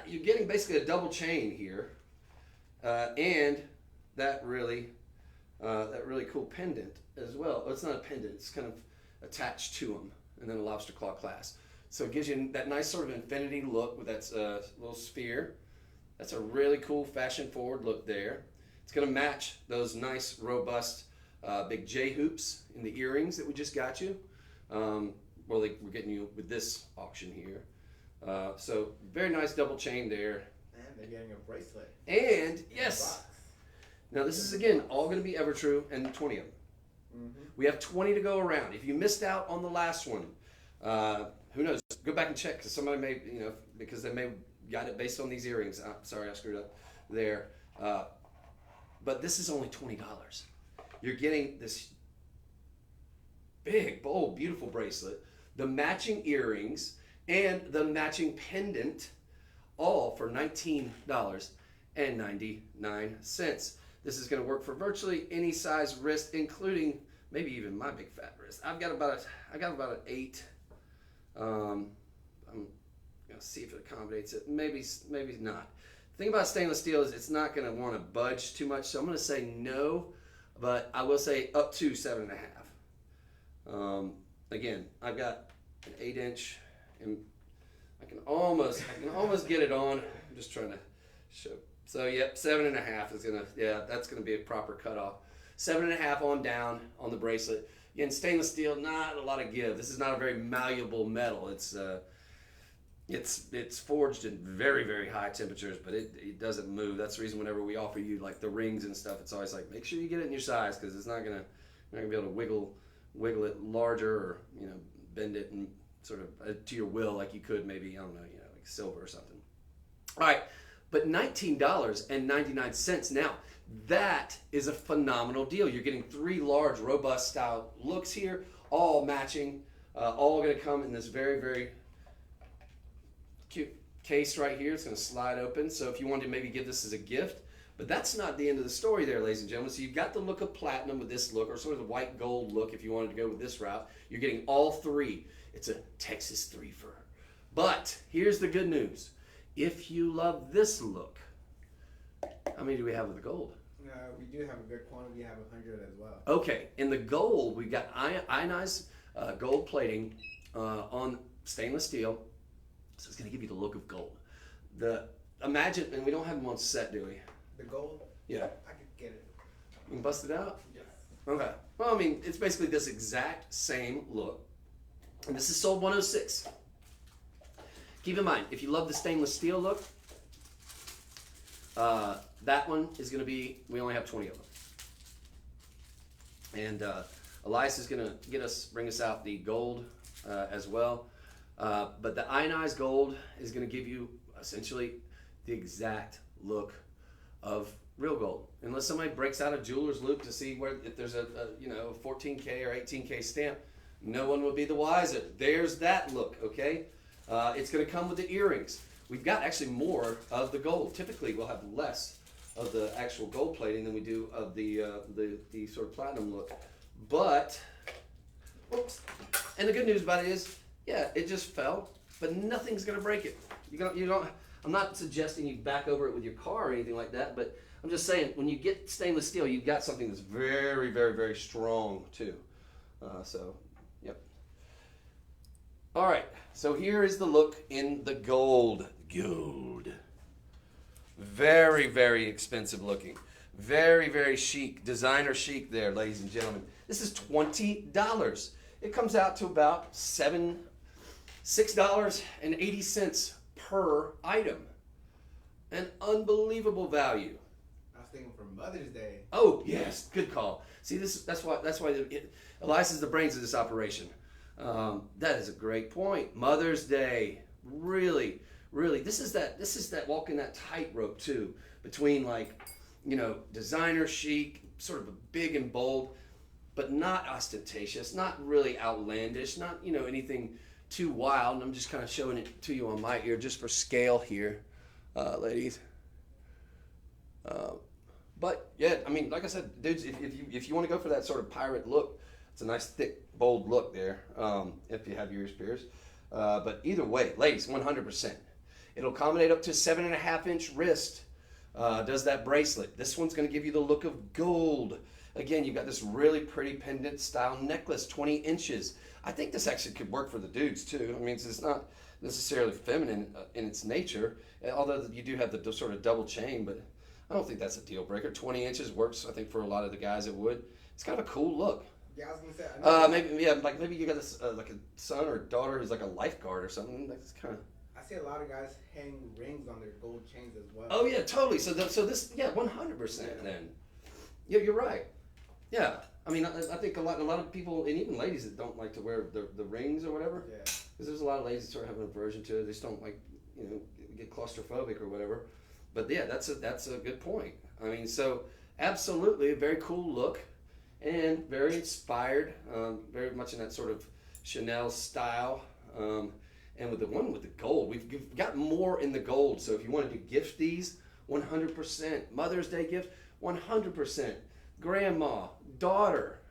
You're getting basically a double chain here, and that really cool pendant as well. Oh, it's not a pendant. It's kind of attached to them, and then a lobster claw clasp. So it gives you that nice sort of infinity look with that little sphere. That's a really cool fashion-forward look there. It's going to match those nice, robust, big J hoops in the earrings that we just got you. We're getting you with this auction here. So very nice double chain there. And they're getting a bracelet. And yes. Now this is again all going to be ever true, and 20 of them. Mm-hmm. We have 20 to go around. If you missed out on the last one, who knows? Go back and check because somebody may, because they may got it based on these earrings. Sorry, I screwed up there. But this is only $20. You're getting this big, bold, beautiful bracelet, the matching earrings, and the matching pendant, all for $19.99. This is going to work for virtually any size wrist, including maybe even my big fat wrist. I got about an 8. I'm gonna see if it accommodates it. Maybe not. The thing about stainless steel is it's not going to want to budge too much, so I'm going to say no, but I will say up to 7.5. Again, I've got an 8-inch, and I can almost get it on. I'm just trying to show. So yep, 7.5 is that's gonna be a proper cutoff. 7.5 on down on the bracelet. Again, stainless steel, not a lot of give. This is not a very malleable metal. It's forged in very, very high temperatures, but it doesn't move. That's the reason whenever we offer you like the rings and stuff, it's always like make sure you get it in your size because it's not gonna be able to wiggle it larger or, bend it and sort of to your will like you could maybe, I don't know, like silver or something. All right, but $19.99. Now, that is a phenomenal deal. You're getting 3 large, robust style looks here, all matching, all going to come in this very, very cute case right here. It's going to slide open. So if you wanted to maybe give this as a gift, but that's not the end of the story there, ladies and gentlemen. So you've got the look of platinum with this look, or sort of the white gold look if you wanted to go with this route. You're getting all 3. It's a Texas 3-fer. But here's the good news. If you love this look, how many do we have with the gold? We do have a good quantity. We have 100 as well. Okay, in the gold, we've got ionized gold plating on stainless steel. So it's going to give you the look of gold. Imagine, and we don't have them on set, do we? The gold? Yeah. I could get it. You can bust it out? Yes. Okay. Well, I mean, it's basically this exact same look. And this is sold 106. Keep in mind, if you love the stainless steel look, that one is going to be, we only have 20 of them. And Elias is going to bring us out the gold as well. But the ionized gold is going to give you essentially the exact look of real gold. Unless somebody breaks out a jeweler's loop to see if there's a 14K or 18K stamp, no one will be the wiser. There's that look, okay? It's going to come with the earrings. We've got actually more of the gold. Typically, we'll have less of the actual gold plating than we do of the sort of platinum look. But, whoops. And the good news about it is, yeah, it just fell, but nothing's going to break it. You don't. I'm not suggesting you back over it with your car or anything like that, but I'm just saying when you get stainless steel, you've got something that's very, very, very strong too. Yep. All right. So here is the look in the gold. Gold. Very, very expensive looking. Very, very chic. Designer chic there, ladies and gentlemen. This is $20. It comes out to about $6.80 per item. An unbelievable value. I was thinking for Mother's Day. Oh yes, good call. See, that's why Elias is the brains of this operation. That is a great point. Mother's Day, really, really. This is that walking that tightrope too between designer chic, sort of big and bold, but not ostentatious, not really outlandish, not anything too wild. And I'm just kind of showing it to you on my ear just for scale here, ladies. But yeah, I mean, like I said, dudes, if you want to go for that sort of pirate look, it's a nice thick, bold look there. If you have your ears pierced, but either way, ladies, 100%. It'll accommodate up to 7.5-inch wrist. Does that bracelet? This one's going to give you the look of gold. Again, you've got this really pretty pendant style necklace, 20 inches. I think this actually could work for the dudes too. I mean, it's not necessarily feminine in its nature, although you do have the sort of double chain, but I don't think that's a deal breaker. 20 inches works, I think, for a lot of the guys it would. It's kind of a cool look. Yeah, I was gonna say. Maybe you got this like a son or daughter who's like a lifeguard or something. That's kind of. I see a lot of guys hang rings on their gold chains as well. Oh yeah, totally. So this, yeah, 100%. Then, yeah, you're right. Yeah, I mean, I think a lot of people, and even ladies that don't like to wear the rings or whatever. Yeah. Because there's a lot of ladies that sort of have an aversion to it. They just don't get claustrophobic or whatever. But yeah, that's a good point. I mean, so absolutely a very cool look, and very inspired, very much in that sort of Chanel style. And with the one with the gold, we've got more in the gold. So if you wanted to gift these, 100%. Mother's Day gift, 100%. Grandma, daughter,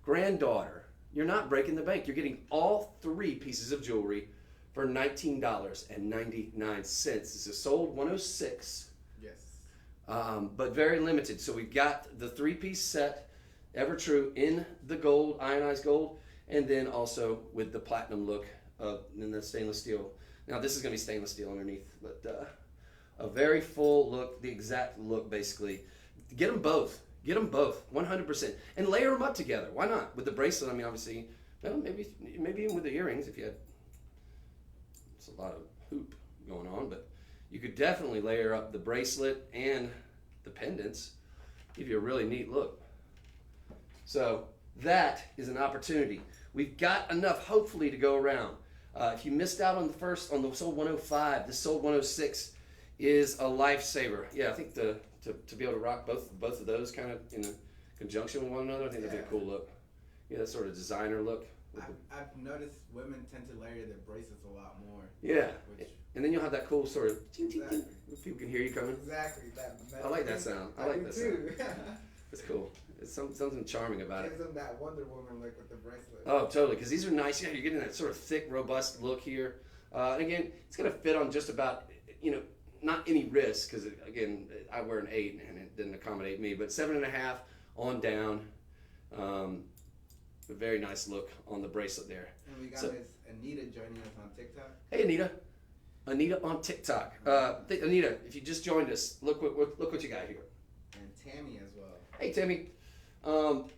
granddaughter. You're not breaking the bank. You're getting all 3 pieces of jewelry for $19.99. This is sold 106. Yes. But very limited. So we've got the 3-piece set, ever true, in the gold, ionized gold, and then also with the platinum look in the stainless steel. Now this is going to be stainless steel underneath, but a very full look, the exact look basically. Get them both. Get them both, 100%, and layer them up together. Why not? With the bracelet, I mean, obviously, maybe even with the earrings if you had. It's a lot of hoop going on, but you could definitely layer up the bracelet and the pendants, give you a really neat look. So that is an opportunity. We've got enough, hopefully, to go around. If you missed out on the sold 105, the sold 106 is a lifesaver. Yeah, I think to be able to rock both of those kind of in conjunction with one another, I think that'd be a cool look. Yeah, that sort of designer look. I've noticed women tend to layer their bracelets a lot more. Yeah, and then you'll have that cool sort of exactly. People can hear you coming. Exactly. I like that sound. I like that too. sound. It's cool. It's something charming about it. Gives them that Wonder Woman look with the bracelet. Oh, totally. Because these are nice. Yeah, you're getting that sort of thick, robust look here. And again, it's going to fit on just about, not any wrist. Because again, I wear an 8 and it didn't accommodate me. But 7.5 on down. A very nice look on the bracelet there. And we got Miss Anita joining us on TikTok. Hey, Anita. Anita on TikTok. Anita, if you just joined us, look what you got here. And Tammy as well. Hey, Tammy. I'm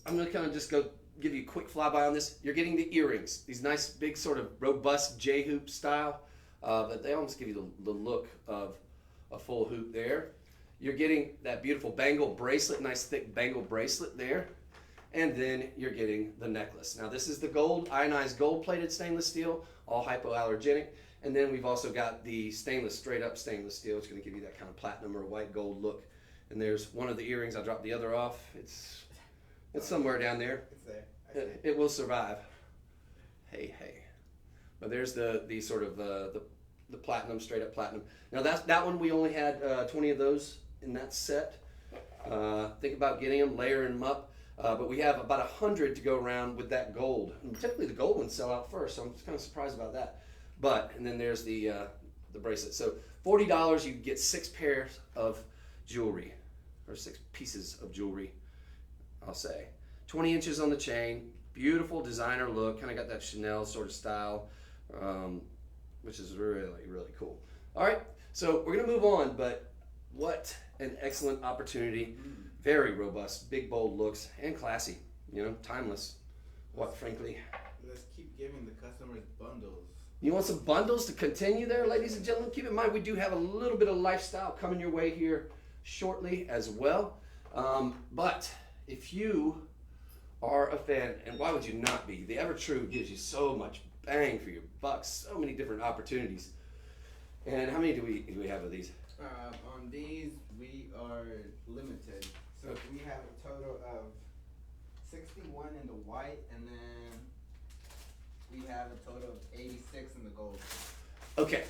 going to kind of just go give you a quick flyby on this. You're getting the earrings. These nice, big, sort of robust J-hoop style. But they almost give you the look of a full hoop there. You're getting that beautiful bangle bracelet, nice thick bangle bracelet there. And then you're getting the necklace. Now this is the gold, ionized gold-plated stainless steel, all hypoallergenic. And then we've also got the stainless, straight up stainless steel. It's going to give you that kind of platinum or white gold look. And there's one of the earrings. I dropped the other off. It's somewhere down there. It's there. It will survive. Hey. But there's the sort of the platinum, straight up platinum. Now that one we only had 20 of those in that set. Think about getting them, layering them up. But we have about 100 to go around with that gold. And typically the gold ones sell out first, so I'm kind of surprised about that. And then there's the bracelet. So $40, you get 6 pairs of jewelry, or 6 pieces of jewelry, I'll say. 20 inches on the chain, beautiful designer look, kind of got that Chanel sort of style, which is really, really cool. All right, so we're gonna move on, but what an excellent opportunity. Very robust, big, bold looks, and classy, timeless, frankly. Let's keep giving the customers bundles. You want some bundles to continue there, ladies and gentlemen? Keep in mind, we do have a little bit of lifestyle coming your way here shortly as well. But if you are a fan, and why would you not be? The Ever True gives you so much bang for your buck, so many different opportunities. And how many do we have of these? On these, we are limited. So we have a total of 61 in the white, and then we have a total of 86 in the gold. Okay,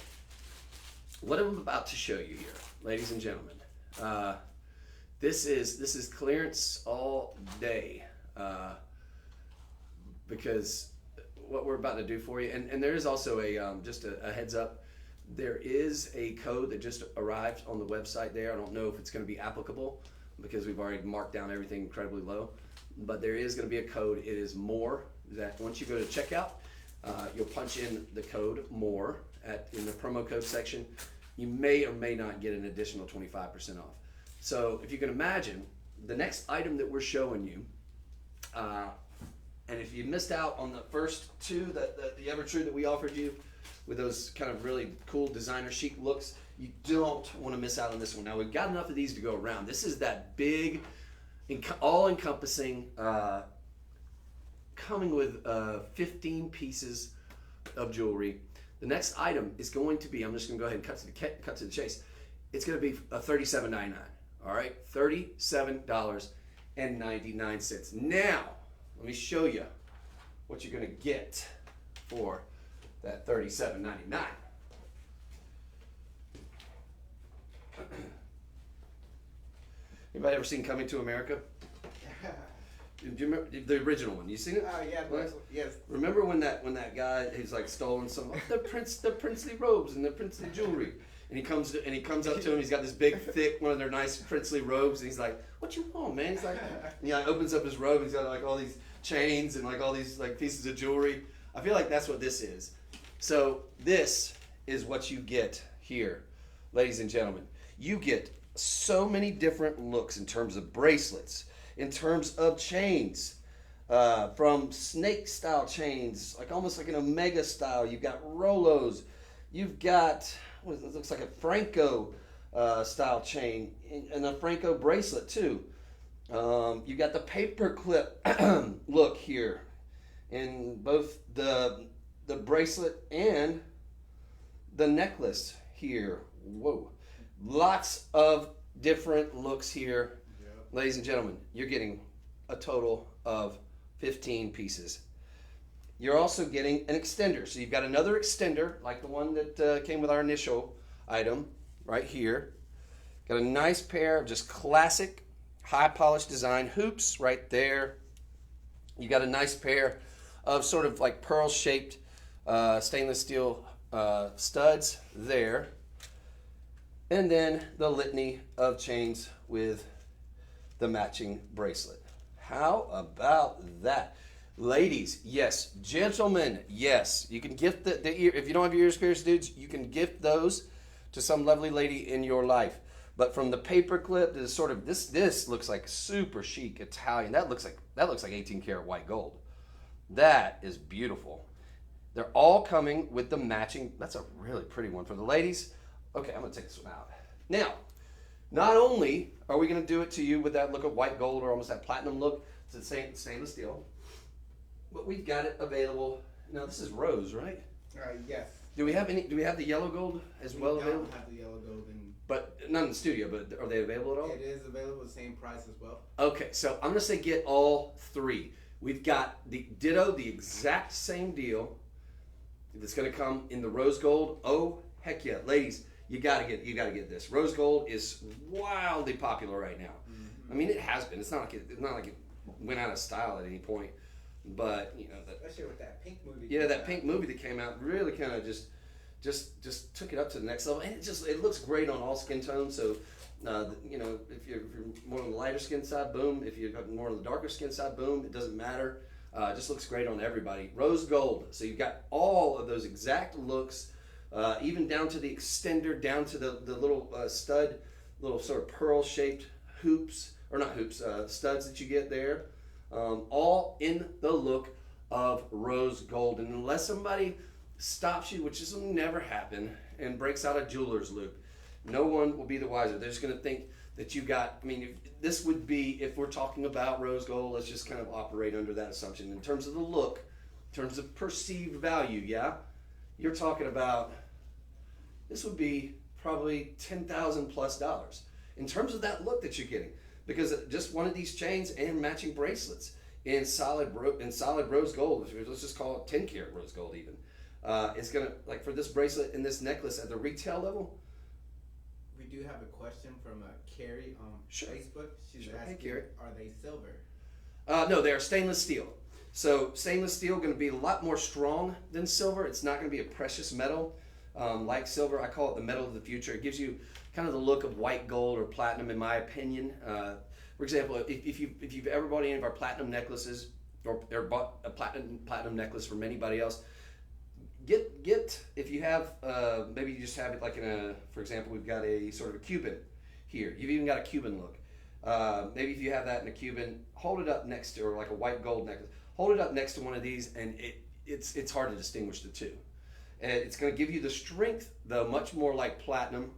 what I'm about to show you here, ladies and gentlemen, this is clearance all day, because what we're about to do for you, and there is also just a heads up, there is a code that just arrived on the website there. I don't know if it's going to be applicable because we've already marked down everything incredibly low, but there is going to be a code. It is MORE, that once you go to checkout, you'll punch in the code MORE in the promo code section. You may or may not get an additional 25% off. So if you can imagine, the next item that we're showing you, and if you missed out on the first 2, the Ever True that we offered you with those kind of really cool designer chic looks, you don't want to miss out on this one. Now we've got enough of these to go around. This is that big, all-encompassing, coming with 15 pieces of jewelry. The next item is going to be, I'm just going to go ahead and cut to the chase. It's going to be a $37.99. All right, $37.99. Now, let me show you what you're going to get for that $37.99. Anybody ever seen Coming to America? Do you remember the original one? You seen it? Oh yeah, yes. Remember when that guy, he's like stolen some the princely robes and the princely jewelry, and he comes up to him. He's got this big, thick, one of their nice princely robes, and he's like, "What you want, man?" He's like, and he opens up his robe. And he's got like all these chains and like all these like pieces of jewelry. I feel like that's what this is. So this is what you get here, ladies and gentlemen. You get so many different looks in terms of bracelets, in terms of chains, from snake style chains, like almost like an Omega style. You've got Rolos. You've got what looks like a Franco style chain and a Franco bracelet too. You got the paper clip look here in both the bracelet and the necklace here. Whoa. Lots of different looks here. Yep. Ladies and gentlemen, you're getting a total of 15 pieces. You're also getting an extender. So you've got another extender, like the one that came with our initial item right here. Got a nice pair of just classic high polished design hoops right there. You got a nice pair of sort of like pearl shaped stainless steel studs there. And then the litany of chains with the matching bracelet. How about that? Ladies, yes. Gentlemen, yes. You can gift the ear. If you don't have your ears pierced, dudes, you can gift those to some lovely lady in your life. But from the paper clip to the sort of this looks like super chic Italian. That looks like 18 karat white gold. That is beautiful. They're all coming with the matching. That's a really pretty one for the ladies. Okay, I'm gonna take this one out. Now, not only are we gonna do it to you with that look of white gold or almost that platinum look, it's the same stainless steel, but we've got it available. Now this is rose, right? Yes. Do we have the yellow gold as well available? We don't have the yellow gold But not in the studio, but are they available at all? It is available at the same price as well. Okay, so I'm gonna say get all three. We've got the ditto, the exact same deal. It's gonna come in the rose gold. Oh heck yeah, ladies, you gotta get this. Rose gold is wildly popular right now. Mm-hmm. I mean, it has been. It's not like it went out of style at any point. But you know, especially with that pink movie. Yeah, that pink movie that came out really kind of just took it up to the next level, and it looks great on all skin tones. So, you know, if you're more on the lighter skin side, boom. If you're more on the darker skin side, boom. It doesn't matter. It just looks great on everybody. Rose gold. So you've got all of those exact looks, even down to the extender, down to the little stud, little sort of pearl shaped hoops, or not hoops, studs that you get there. All in the look of rose gold. And unless somebody stops you, which this will never happen, and breaks out a jeweler's loop, no one will be the wiser. They're just going to think that you got, I mean, this would be, if we're talking about rose gold, let's just kind of operate under that assumption. In terms of the look, in terms of perceived value, yeah, you're talking about, this would be probably $10,000 plus. In terms of that look that you're getting. Because just one of these chains and matching bracelets in solid rose gold, let's just call it 10 karat rose gold even, it's gonna, like for this bracelet and this necklace at the retail level. We do have a question from Carrie on Facebook. She's asking, hey, are they silver? No, they are stainless steel. So stainless steel going to be a lot more strong than silver. It's not going to be a precious metal like silver. I call it the metal of the future. It gives you kind of the look of white gold or platinum, in my opinion. For example, if you've ever bought any of our platinum necklaces or bought a platinum necklace from anybody else, get if you have maybe you just have it like in a, for example, we've got a sort of a Cuban here. You've even got a Cuban look. Maybe if you have that in a Cuban, hold it up next to, or like a white gold necklace, hold it up next to one of these, and it's hard to distinguish the two. And it's going to give you the strength, though, much more like platinum.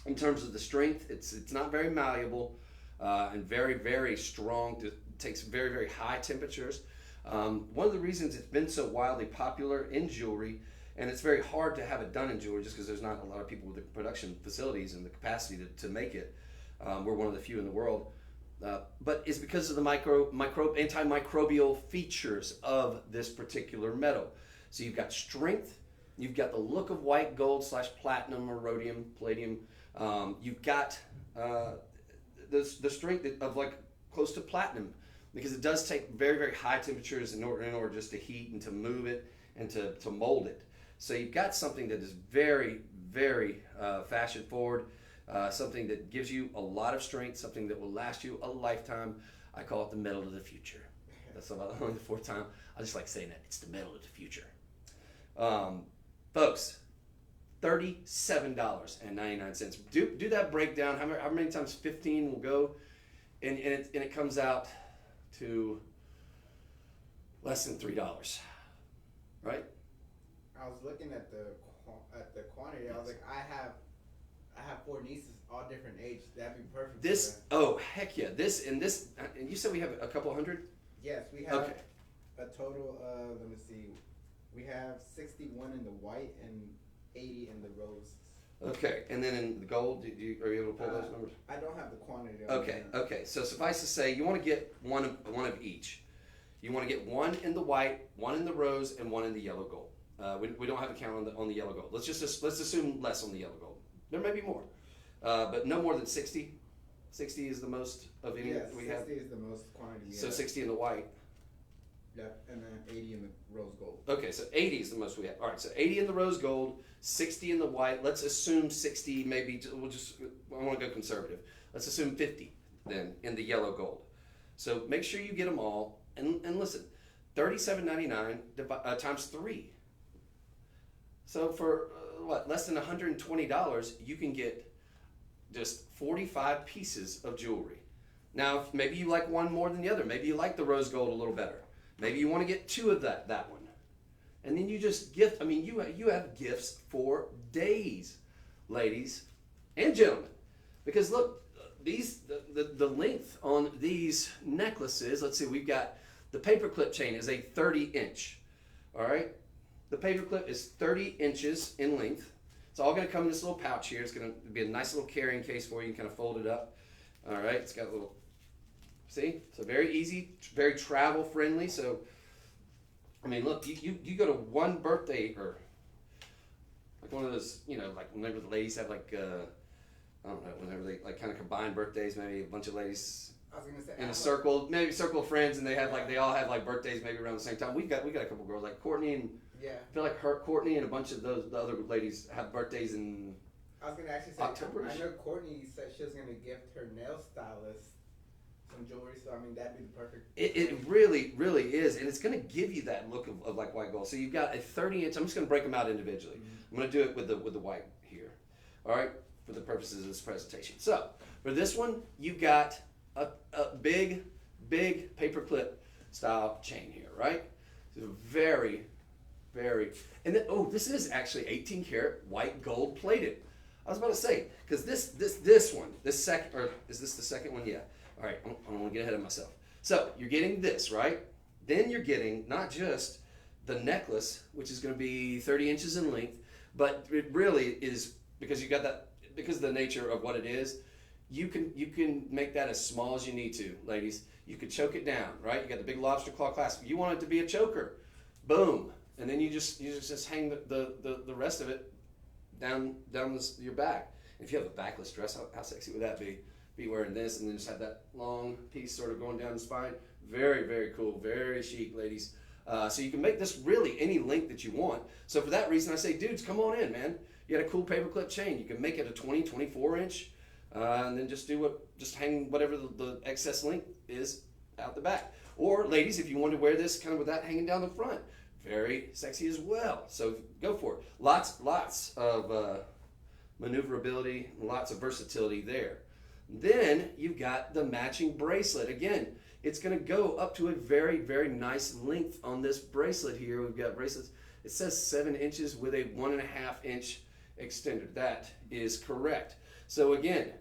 In terms of the strength, it's not very malleable and very, very strong. It takes very, very high temperatures. One of the reasons it's been so wildly popular in jewelry, and it's very hard to have it done in jewelry just because there's not a lot of people with the production facilities and the capacity to make it. We're one of the few in the world. But it's because of the antimicrobial features of this particular metal. So you've got strength, you've got the look of white gold / platinum or rhodium, palladium. You've got the strength of like close to platinum, because it does take very, very high temperatures in order just to heat and to move it and to mold it. So you've got something that is very, very fashion forward, something that gives you a lot of strength, something that will last you a lifetime. I call it the metal of the future. That's about only the fourth time. I just like saying that. It's the metal of the future. Folks, $37.99. Do that breakdown. How many times 15 will go, and it comes out to less than $3, right? I was looking at the quantity. I was like, I have I have 4 nieces, all different age. That'd be perfect. This, oh heck yeah, this, and you said we have a couple hundred? Yes, we have Okay. a total of, let me see, we have 61 in the white and 80 in the rose. Okay, and then in the gold, are you able to pull those numbers? I don't have the quantity. Okay. So suffice to say, you want to get one of each. You want to get one in the white, one in the rose, and one in the yellow gold. We don't have a count on the yellow gold. Let's assume less on the yellow gold. There may be more, but no more than 60. 60 is the most of any we have. 60 is the most quantity. So 60 in the white. Yeah, and then 80 in the rose gold. Okay, so 80 is the most we have. All right, so 80 in the rose gold, 60 in the white. Let's assume 60. Maybe I want to go conservative. Let's assume 50 then in the yellow gold. So make sure you get them all. And listen, $37.99 times 3. So for less than $120, you can get just 45 pieces of jewelry. Now, if maybe you like one more than the other. Maybe you like the rose gold a little better. Maybe you want to get 2 of that one. And then you just gift. I mean, you have gifts for days, ladies and gentlemen. Because look, the length on these necklaces, let's see, we've got the paperclip chain is a 30-inch. All right? The paperclip is 30 inches in length. It's all going to come in this little pouch here. It's going to be a nice little carrying case for you. You can kind of fold it up. All right? It's got a little, see? So very easy, very travel friendly. So, I mean, look, you go to one birthday or like one of those, like whenever the ladies have like, I don't know, whenever they like kind of combine birthdays, maybe a bunch of ladies I was gonna say, in a circle, maybe a circle of friends, and they have like, they all have like birthdays maybe around the same time. We got a couple girls like Courtney and yeah. I feel like Courtney and a bunch of the other ladies have birthdays in I was gonna actually say, October. I know Courtney said she was gonna gift her nail stylist some jewelry, so I mean that'd be the perfect. It really, really is, and it's gonna give you that look of like white gold. So you've got a 30-inch. I'm just gonna break them out individually. I'm gonna do it with the white here. All right, for the purposes of this presentation. So for this one, you've got a big paperclip style chain here, right? So very, and then this is actually 18 karat white gold plated. I was about to say, because this one, this second, or is this the second one? Yeah. All right, I don't want to get ahead of myself. So you're getting this, right? Then you're getting not just the necklace, which is going to be 30 inches in length, but it really is, because you got that, because of the nature of what it is, you can make that as small as you need to, ladies. You could choke it down, right? You got the big lobster claw clasp. You want it to be a choker, boom, and then you just hang the rest of it down your back. If you have a backless dress, how sexy would that be? Be wearing this and then just have that long piece sort of going down the spine. Very, very cool, very chic, ladies. So you can make this really any length that you want. So for that reason, I say, dudes, come on in, man. You got a cool paperclip chain. You can make it a 20, 24 inch, and then just hang whatever the excess length is out the back. Or ladies, if you want to wear this kind of with that hanging down the front, very sexy as well. So go for it. Lots of maneuverability, lots of versatility there. Then you've got the matching bracelet. Again, it's going to go up to a very, very nice length on this bracelet here. We've got bracelets. It says 7 inches with a 1.5 inch extender. That is correct. So again,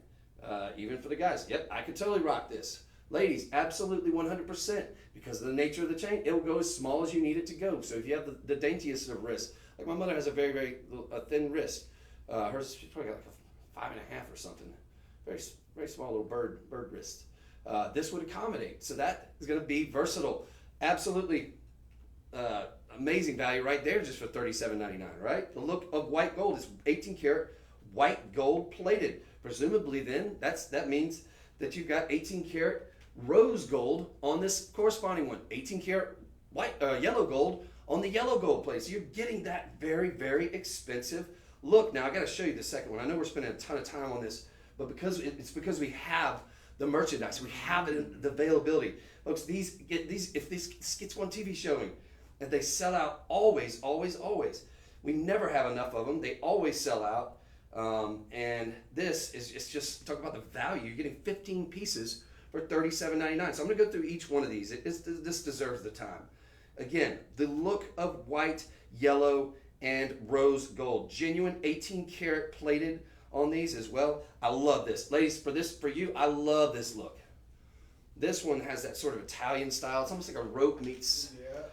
even for the guys, yep, I could totally rock this. Ladies, absolutely 100%. Because of the nature of the chain, it will go as small as you need it to go. So if you have the daintiest of wrists, like my mother has a very, very thin wrist. Hers, she's probably got like a 5.5 or something. Very, very small little bird wrist. This would accommodate. So that is going to be versatile. Absolutely amazing value right there just for $37.99, right? The look of white gold is 18 karat white gold plated. Presumably then, that means that you've got 18 karat rose gold on this corresponding one. 18 karat white yellow gold on the yellow gold plate. So you're getting that very, very expensive look. Now I got to show you the second one. I know we're spending a ton of time on this, but because we have the merchandise, we have it in the availability. Folks, if this gets one TV showing, and they sell out always. We never have enough of them. They always sell out. And this is just talk about the value. You're getting 15 pieces for $37.99. So I'm going to go through each one of these. This deserves the time. Again, the look of white, yellow, and rose gold. Genuine 18 karat plated on these as well. I love this. Ladies, for you, I love this look. This one has that sort of Italian style. It's almost like a rope meets. Yeah.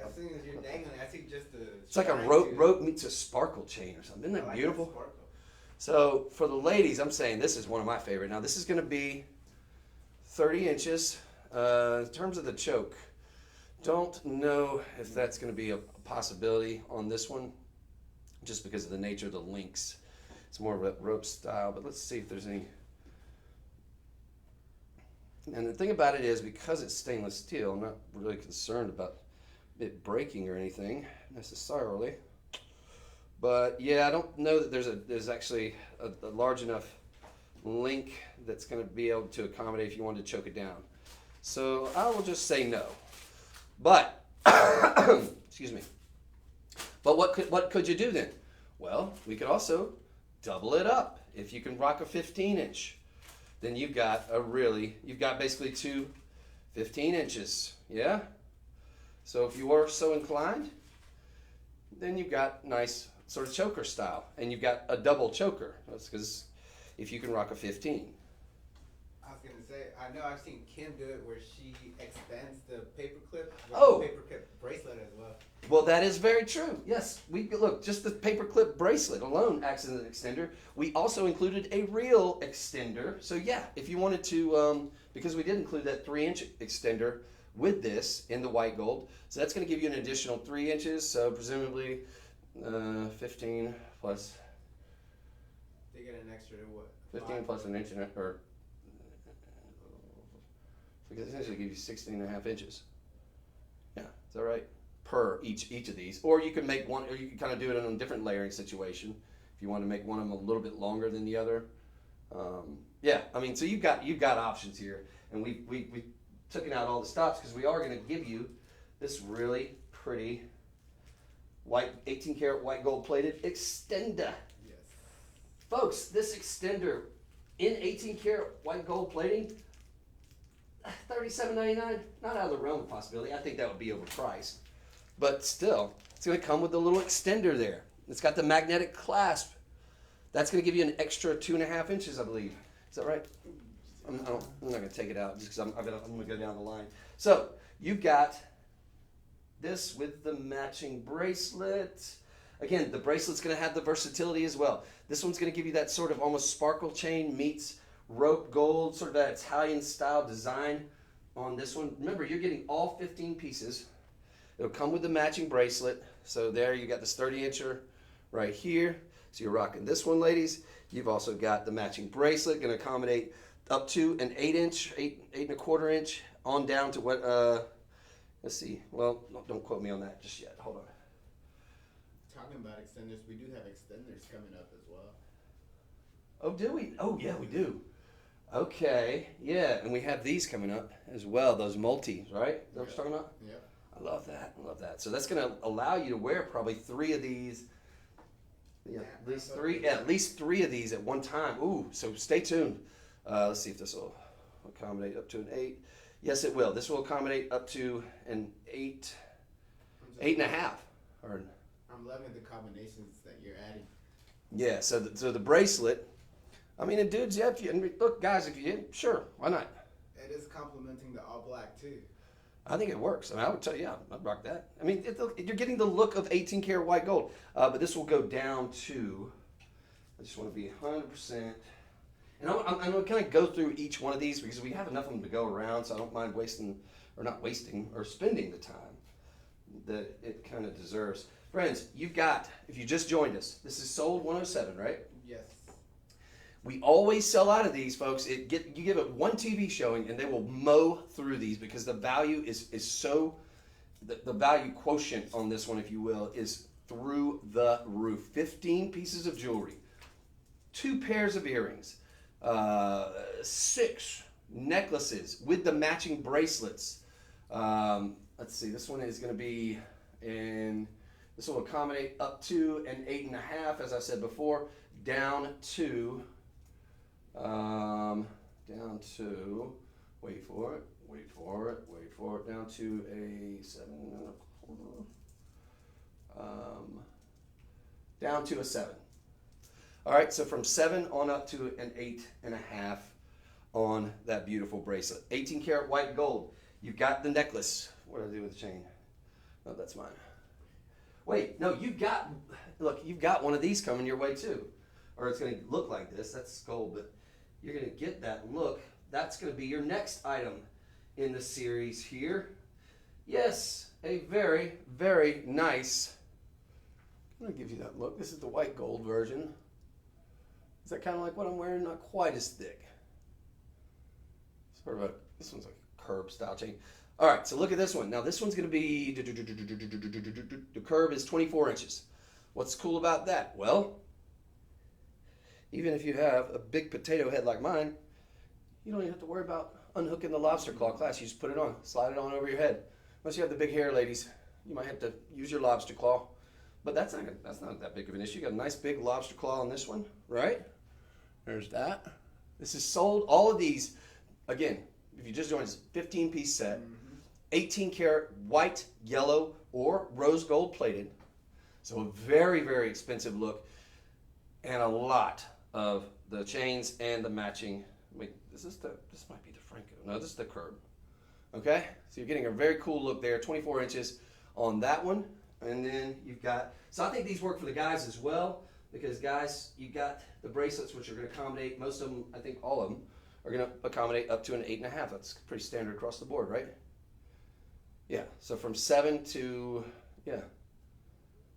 As soon as you're dangling, I see just the. It's like a rope meets a sparkle chain or something. Isn't that beautiful? So for the ladies, I'm saying this is one of my favorite. Now this is going to be 30 inches. In terms of the choke, don't know if that's going to be a possibility on this one, just because of the nature of the links. It's more of a rope style, but let's see if there's any. And the thing about it is, because it's stainless steel, I'm not really concerned about it breaking or anything necessarily. But yeah, I don't know that there's actually a large enough link that's going to be able to accommodate if you wanted to choke it down. So I will just say no. But excuse me. But what could you do then? Well, we could also double it up. If you can rock a 15-inch, then you've got basically two 15 inches. Yeah. So if you are so inclined, then you've got nice sort of choker style, and you've got a double choker. That's because if you can rock a 15. I was gonna say, I know I've seen Kim do it where she extends the paperclip with Oh. the paperclip bracelet as well. Well, that is very true. Yes, look, just the paperclip bracelet alone acts as an extender. We also included a real extender. So yeah, if you wanted to, because we did include that 3-inch extender with this in the white gold, so that's going to give you an additional 3 inches. So presumably 15 plus. They get an extra what? 15 plus an inch and a, or because essentially give you 16.5 inches. Yeah, is that right? Per each of these, or you can make one, or you can kind of do it in a different layering situation if you want to make one of them a little bit longer than the other. Yeah, I mean, so you've got options here, and we took out all the stops because we are going to give you this really pretty white 18 karat white gold plated extender. Yes. Folks, this extender in 18 karat white gold plating, $37.99, not out of the realm of possibility. I think that would be overpriced. But still, it's going to come with a little extender there. It's got the magnetic clasp. That's going to give you an extra 2.5 inches, I believe. Is that right? I'm not going to take it out just because I'm going to go down the line. So you've got this with the matching bracelet. Again, the bracelet's going to have the versatility as well. This one's going to give you that sort of almost sparkle chain meets rope gold, sort of that Italian style design on this one. Remember, you're getting all 15 pieces. It'll come with the matching bracelet. So there you got this 30-incher right here. So you're rocking this one, ladies. You've also got the matching bracelet, going to accommodate up to an 8-inch, 8.25 inch, on down to what, let's see. Well, don't quote me on that just yet. Hold on. Talking about extenders, we do have extenders coming up as well. Oh, do we? Oh, yeah, we do. Okay, yeah, and we have these coming up as well, those multis, right? Is that what you're talking about? Yeah. I love that. I love that. So that's going to allow you to wear probably 3 of these. Yeah, at least three of these at one time. Ooh, so stay tuned. Let's see if this will accommodate up to an 8. Yes, it will. This will accommodate up to an 8.5. Or I'm loving the combinations that you're adding. yeah. So the bracelet. I mean, and dudes, yeah. Look, guys, if you sure, why not? It is complementing the all black too. I think it works. I mean, I would tell you, yeah, I'd rock that. I mean, you're getting the look of 18 karat white gold, but this will go down to. I just want to be 100%. And I'm going to kind of go through each one of these because we have enough of them to go around, so I don't mind spending the time that it kind of deserves. Friends, you've got, if you just joined us, this is sold 107, right? Yes. We always sell out of these, folks. You give it one TV showing, and they will mow through these because the value is so, the value quotient on this one, if you will, is through the roof. 15 pieces of jewelry, 2 pairs of earrings, 6 necklaces with the matching bracelets. Let's see, this one is going to be this will accommodate up to an 8.5, as I said before, down to, wait for it, down to a 7.25, down to a 7. All right, so from 7 on up to an 8.5 on that beautiful bracelet. 18 karat white gold. You've got the necklace. What do I do with the chain? Oh, that's mine. Wait, no, you've got one of these coming your way too. Or it's going to look like this. That's gold, but you're going to get that look. That's going to be your next item in the series here. Yes, a very, very nice. I'm going to give you that look. This is the white gold version. Is that kind of like what I'm wearing? Not quite as thick. Sort of a, this one's like a curb style chain. All right, so look at this one. Now this one's going to be, the curve is 24 inches. What's cool about that? Well, even if you have a big potato head like mine, you don't even have to worry about unhooking the lobster claw clasp. You just put it on, slide it on over your head. Unless you have the big hair, ladies, you might have to use your lobster claw. But that's not that big of an issue. You got a nice big lobster claw on this one, right? There's that. This is sold, all of these, again, if you just joined us, 15-piece set, 18 karat white, yellow, or rose gold plated. So a very, very expensive look, and a lot of the chains and the matching. Wait, this might be the Franco. No, this is the curb. Okay, so you're getting a very cool look there, 24 inches on that one. And then you've got, so I think these work for the guys as well, because guys, you got the bracelets, which are going to accommodate, most of them, I think all of them, are going to accommodate up to an 8.5. That's pretty standard across the board, right? Yeah, so from 7 to,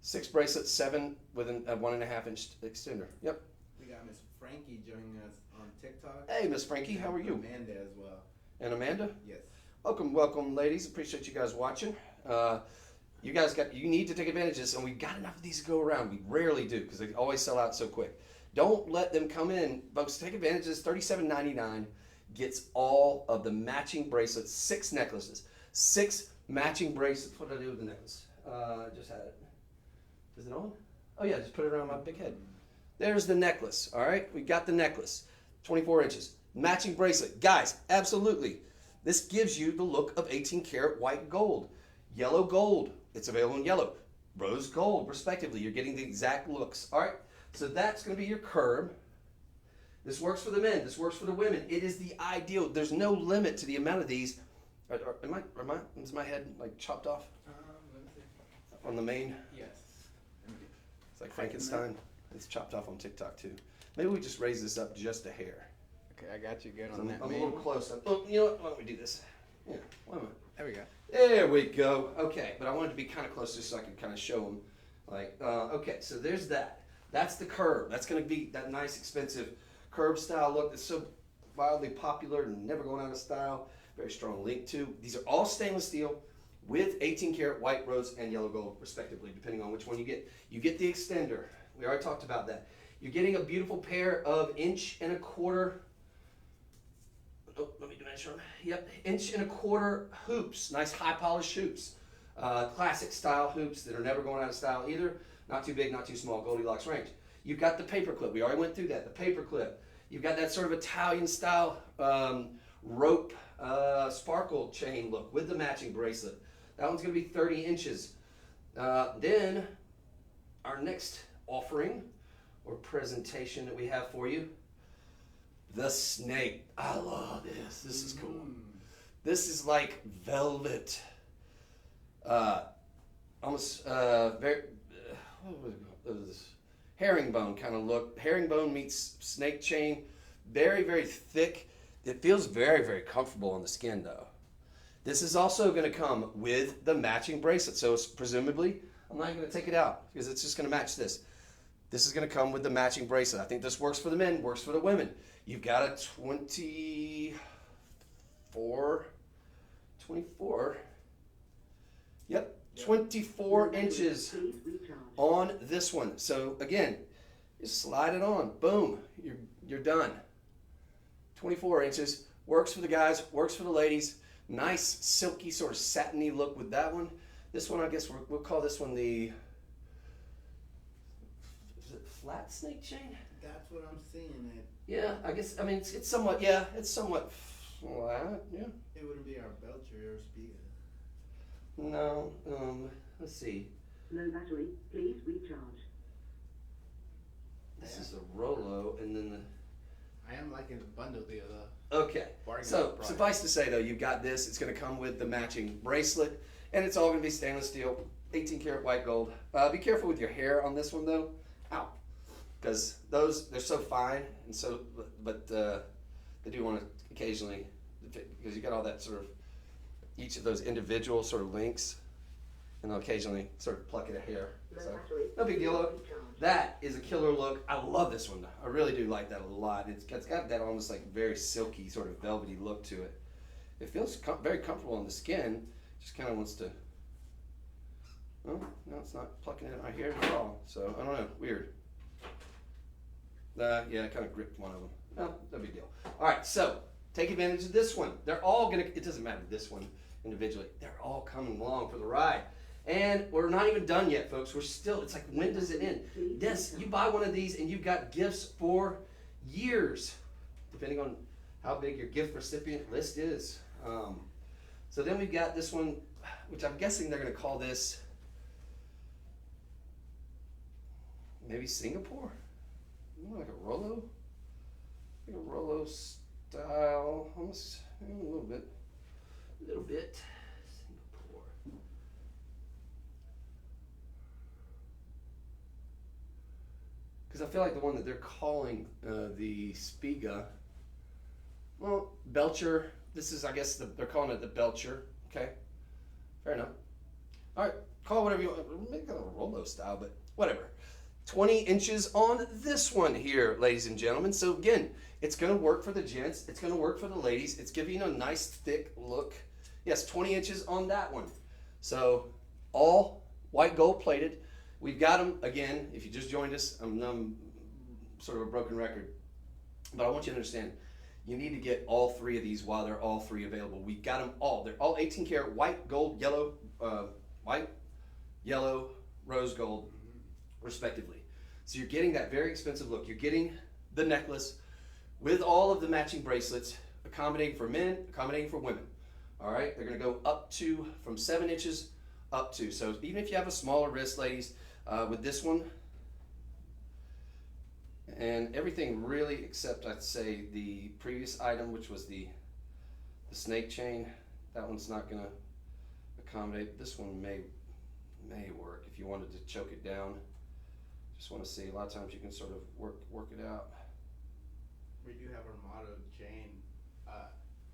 6 bracelets, 7 with a 1.5 inch extender. Yep. We got Miss Frankie joining us on TikTok. Hey, Miss Frankie, how are you? Amanda as well. And Amanda? Yes. Welcome, ladies. Appreciate you guys watching. You need to take advantage of this, and we've got enough of these to go around. We rarely do because they always sell out so quick. Don't let them come in, folks. Take advantage of this. $37.99 gets all of the matching bracelets, 6 necklaces, 6 matching bracelets. What did I do with the necklace? I just had it. Is it on? Oh yeah, just put it around my big head. There's the necklace. All right, we got the necklace, 24 inches, matching bracelet, guys. Absolutely, this gives you the look of 18 karat white gold, yellow gold. It's available in yellow, rose gold, respectively. You're getting the exact looks. All right, so that's going to be your curb. This works for the men. This works for the women. It is the ideal. There's no limit to the amount of these. Is my head like chopped off Let me see. on the main? Yes. It's like Frankenstein. It's chopped off on TikTok too. Maybe we just raise this up just a hair. Okay, I got you good on I'm that. a little close. Oh, you know what? Why don't we do this? Yeah. Why don't we? There we go. There we go. Okay, but I wanted to be kind of close just so I could kind of show them. Like, okay, so there's that. That's the curb. That's going to be that nice, expensive curb style look that's so wildly popular and never going out of style. Very strong link too. These are all stainless steel with 18 karat white, rose, and yellow gold, respectively, depending on which one you get. You get the extender. We already talked about that. You're getting a beautiful pair of 1 1/4. Oh, let me measure them. Yep, 1 1/4 hoops. Nice high polished hoops. Classic style hoops that are never going out of style either. Not too big, not too small. Goldilocks range. You've got the paper clip. We already went through that. The paper clip. You've got that sort of Italian style rope sparkle chain look with the matching bracelet. That one's going to be 30 inches. Then our next offering or presentation that we have for you, the snake. I love this. This is cool. This is like velvet. Almost very what was this? Herringbone kind of look. Herringbone meets snake chain. Very, very thick. It feels very, very comfortable on the skin though. This is also going to come with the matching bracelet. So it's presumably, I'm not going to take it out because it's just going to match this. This is going to come with the matching bracelet. I think this works for the men, works for the women. You've got a 24, yep, 24 inches on this one. So again, just slide it on, boom, you're done. 24 inches, works for the guys, works for the ladies. Nice, silky, sort of satiny look with that one. This one, I guess we'll call this one the, is it flat snake chain? That's what I'm seeing. Yeah, I guess, I mean, it's somewhat flat, yeah. It wouldn't be our Belcher or Spiga. No, let's see. Low battery, please recharge. This is the Rolo, and then the. I am liking the bundle deal though. Okay, Bargain so price. suffice to say though, you've got this. It's going to come with the matching bracelet, and it's all going to be stainless steel, 18 karat white gold. Be careful with your hair on this one though. Ow, because they're so fine and so, but they do want to occasionally, because you got all that sort of each of those individual sort of links, and they'll occasionally sort of pluck at a hair. So no big deal though. That is a killer look. I love this one. I really do like that a lot. It's got that almost like very silky sort of velvety look to it. It feels very comfortable on the skin. Just kind of wants to. Oh, no, it's not plucking at my hair at all. So I don't know. Weird. Yeah, I kind of gripped one of them. No, no big deal. All right, so take advantage of this one. They're all gonna. It doesn't matter this one individually. They're all coming along for the ride. And we're not even done yet, folks. We're still, it's like, when does it end? Yes, you buy one of these and you've got gifts for years, depending on how big your gift recipient list is. So then we've got this one, which I'm guessing they're going to call this maybe Singapore? More like a Rolo? Like a Rolo style, almost, a little bit. Because I feel like the one that they're calling the Spiga, well, Belcher, this is, I guess, they're calling it the Belcher, okay? Fair enough. All right, call it whatever you want. Make it a Rolo style, but whatever. 20 inches on this one here, ladies and gentlemen. So again, it's going to work for the gents. It's going to work for the ladies. It's giving you a nice thick look. Yes, 20 inches on that one. So all white gold plated. We've got them, again, if you just joined us, I'm sort of a broken record, but I want you to understand, you need to get all three of these while they're all three available. We've got them all. They're all 18 karat white, gold, yellow, white, yellow, rose gold, respectively. So you're getting that very expensive look. You're getting the necklace with all of the matching bracelets, accommodating for men, accommodating for women. All right, they're going to go up to from 7 inches up to. So even if you have a smaller wrist, ladies, with this one, and everything really except I'd say the previous item, which was the snake chain, that one's not going to accommodate. This one may work if you wanted to choke it down. Just want to see, a lot of times you can sort of work it out. We do have our motto chain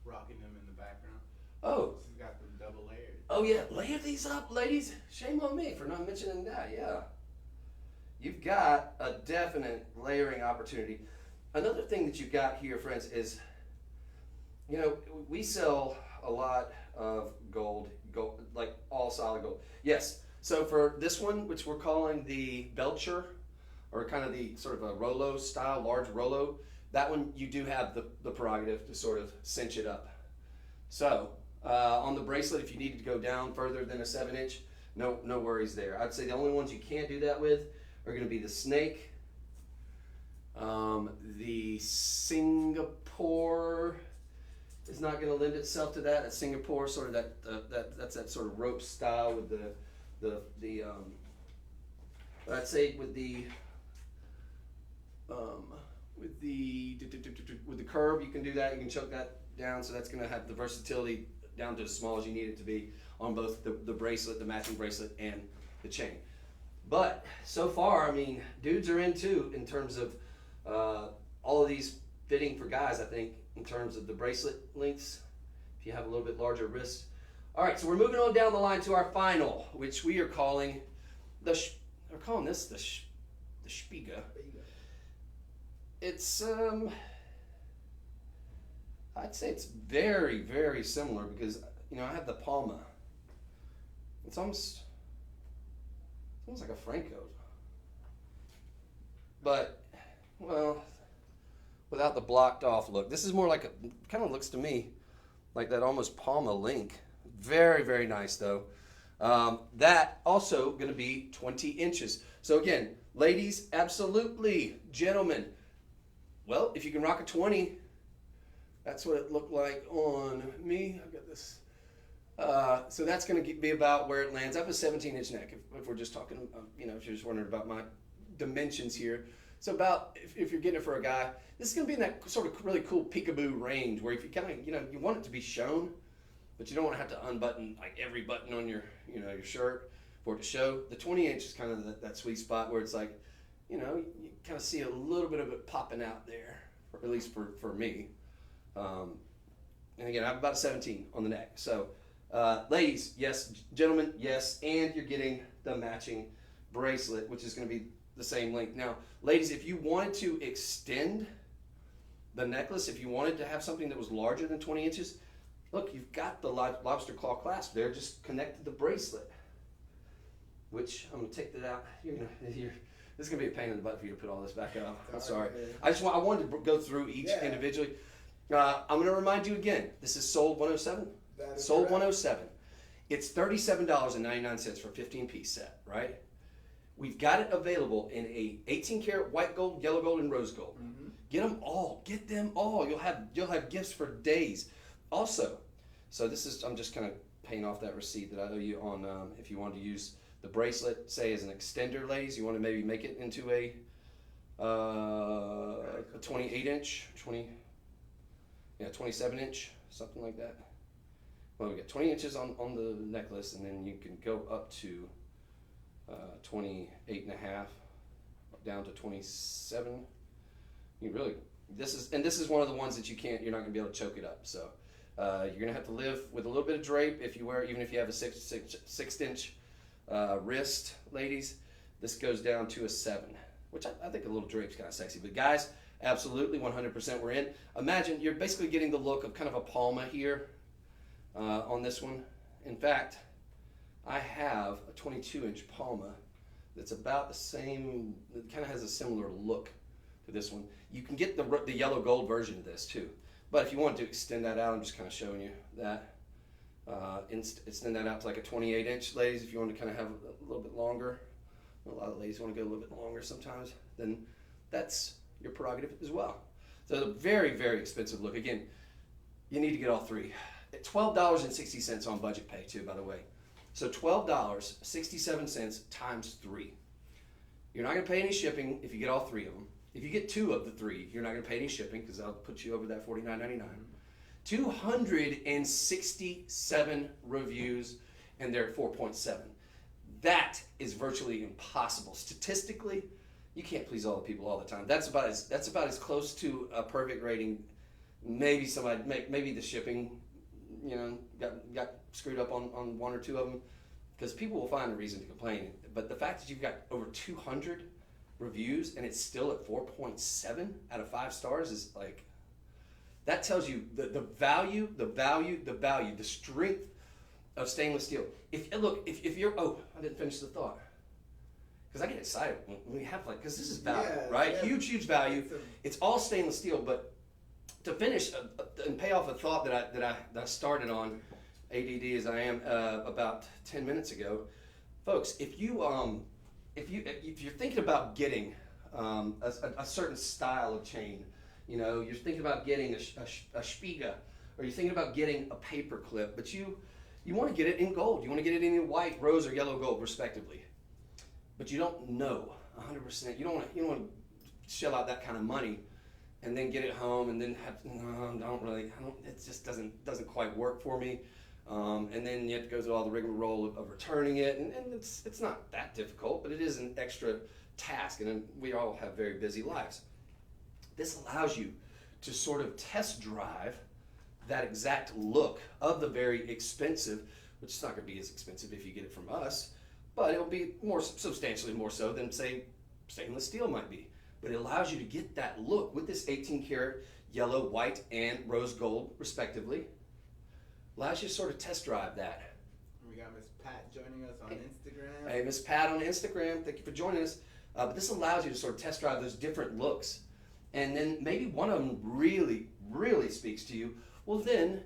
rocking them in the background. Oh. She's got them double layered. Oh yeah, layer these up, ladies. Shame on me for not mentioning that, yeah. You've got a definite layering opportunity. Another thing that you've got here, friends, is, you know, we sell a lot of gold, like all solid gold. Yes, so for this one, which we're calling the Belcher, or kind of the sort of a Rolo style, large Rolo, that one you do have the prerogative to sort of cinch it up. So, on the bracelet, if you needed to go down further than a 7-inch, no worries there. I'd say the only ones you can't do that with are going to be the snake, the Singapore is not going to lend itself to that. That Singapore sort of that's that sort of rope style with I'd say with the curve, you can do that. You can choke that down, so that's going to have the versatility down to as small as you need it to be on both the bracelet, the matching bracelet, and the chain. But so far, I mean, dudes are into in terms of all of these fitting for guys, I think, in terms of the bracelet lengths, if you have a little bit larger wrists. All right, so we're moving on down the line to our final, which we are calling we're calling this the Spiga. It's I'd say it's very, very similar because, you know, I have the Palma. It's almost like a Franco. But, well, without the blocked off look. This is more like kind of looks to me like that almost Palma link. Very, very nice though. That also going to be 20 inches. So again, ladies, absolutely. Gentlemen, well, if you can rock a 20, that's what it looked like on me. I've got this. So that's going to be about where it lands. I have a 17-inch neck if we're just talking, you know, if you're just wondering about my dimensions here. So about, if you're getting it for a guy, this is gonna be in that sort of really cool peekaboo range where if you kind of, you want it to be shown, but you don't want to have to unbutton like every button on your, your shirt for it to show. The 20-inch is kind of that sweet spot where it's like, you kind of see a little bit of it popping out there, or at least for me. And again, I have about a 17 on the neck. So, ladies, yes. Gentlemen, yes. And you're getting the matching bracelet, which is going to be the same length. Now, ladies, if you wanted to extend the necklace, if you wanted to have something that was larger than 20 inches, look, you've got the lobster claw clasp there. Just connect the bracelet, which I'm going to take that out. This is going to be a pain in the butt for you to put all this back up. I'm sorry. I wanted to go through each individually. I'm going to remind you again, this is sold 107. Sold 107. It's $37.99 for a 15-piece set, right? We've got it available in a 18-karat white gold, yellow gold, and rose gold. Mm-hmm. Get them all. Get them all. You'll have gifts for days. Also, so this is, I'm just kind of paying off that receipt that I owe you on if you wanted to use the bracelet, say as an extender, ladies. You want to maybe make it into a 28-inch, 27-inch, something like that. Well, we got 20 inches on the necklace, and then you can go up to 28 and a half, down to 27. You really, this is one of the ones that you're not gonna be able to choke it up. So you're gonna have to live with a little bit of drape if you wear, even if you have a 6-inch wrist, ladies. This goes down to a 7, which I think a little drape's kind of sexy. But guys, absolutely 100% we're in. Imagine you're basically getting the look of kind of a palma here on this one. In fact, I have a 22-inch palma that's about the same, it kind of has a similar look to this one. You can get the yellow gold version of this too. But if you want to extend that out, I'm just kind of showing you that. Extend that out to like a 28-inch, ladies, if you want to kind of have a little bit longer. A lot of ladies want to go a little bit longer sometimes. Then that's your prerogative as well. So a very, very expensive look. Again, you need to get all three. At $12.60 on budget pay too, by the way. So $12.67 times 3. You're not going to pay any shipping if you get all 3 of them. If you get 2 of the 3, you're not going to pay any shipping because I'll put you over that $49.99. 267 reviews, and they're at 4.7. That is virtually impossible. Statistically, you can't please all the people all the time. That's about as close to a perfect rating. Maybe maybe the shipping, got screwed up on 1 or 2 of them, because people will find a reason to complain. But the fact that you've got over 200 reviews and it's still at 4.7 out of 5 stars is like, that tells you the value, the strength of stainless steel. If you're, I didn't finish the thought. Because I get excited when we have because this is value, right? Yeah. Huge value. It's all stainless steel, but to finish and pay off a thought that I started on, ADD as I am, about 10 minutes ago, folks. If you're thinking about getting a certain style of chain, you're thinking about getting a Spiga, or you're thinking about getting a paper clip, but you want to get it in gold. You want to get it in white, rose, or yellow gold, respectively. But you don't know 100%. You don't want to shell out that kind of money and then get it home and then have it just doesn't quite work for me. And then you have to go through all the rigmarole of returning it, and it's not that difficult, but it is an extra task, and we all have very busy lives. This allows you to sort of test drive that exact look of the very expensive, which is not going to be as expensive if you get it from us, but it'll be substantially more so than, say, stainless steel might be. But it allows you to get that look with this 18-karat yellow, white, and rose gold, respectively. Allows you to sort of test drive that. We got Miss Pat joining us on Instagram. Hey, Miss Pat on Instagram, thank you for joining us. But this allows you to sort of test drive those different looks. And then maybe one of them really, really speaks to you. Well, then,